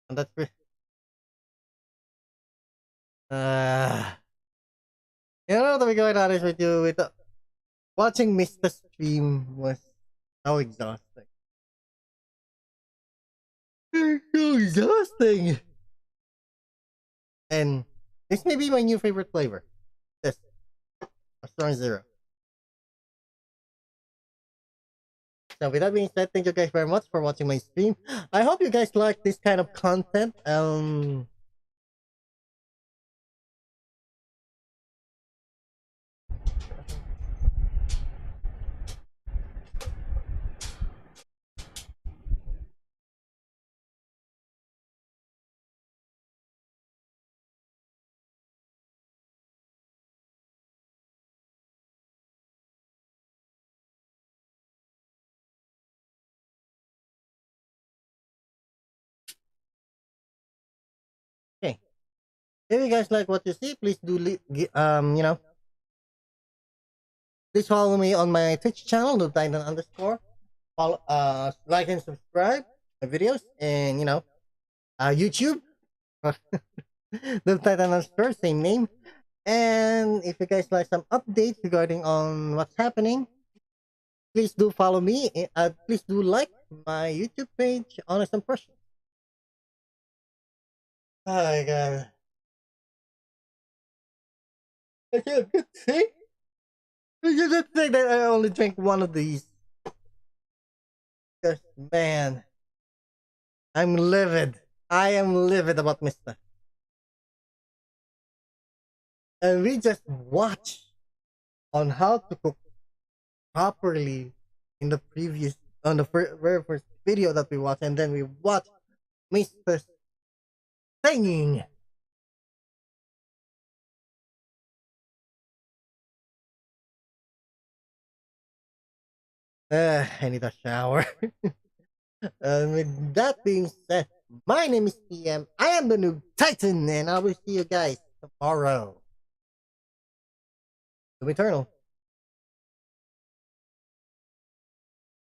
And that's you know, to be quite honest with you, watching Mr. Stream was so exhausting. It's so exhausting. And this may be my new favorite flavor. This. Strong Zero. So with that being said, thank you guys very much for watching my stream. I hope you guys like this kind of content. Okay. If you guys like what you see, please do you know, please follow me on my Twitch channel, _. Follow, like and subscribe my videos, and you know, YouTube, _, same name. And if you guys like some updates regarding on what's happening, please do follow me. Please do like my YouTube page, Honest Impression. Oh my God. I feel good thing. It's a good thing that I only drink one of these. Because, man, I'm livid. I am livid about Mr. And we just watched on how to cook properly in the previous, on the very first video that we watched, and then we watched Mr. Singing. I need a shower. And with that being said, my name is PM. I am the Noob Titan, and I will see you guys tomorrow. Doom Eternal.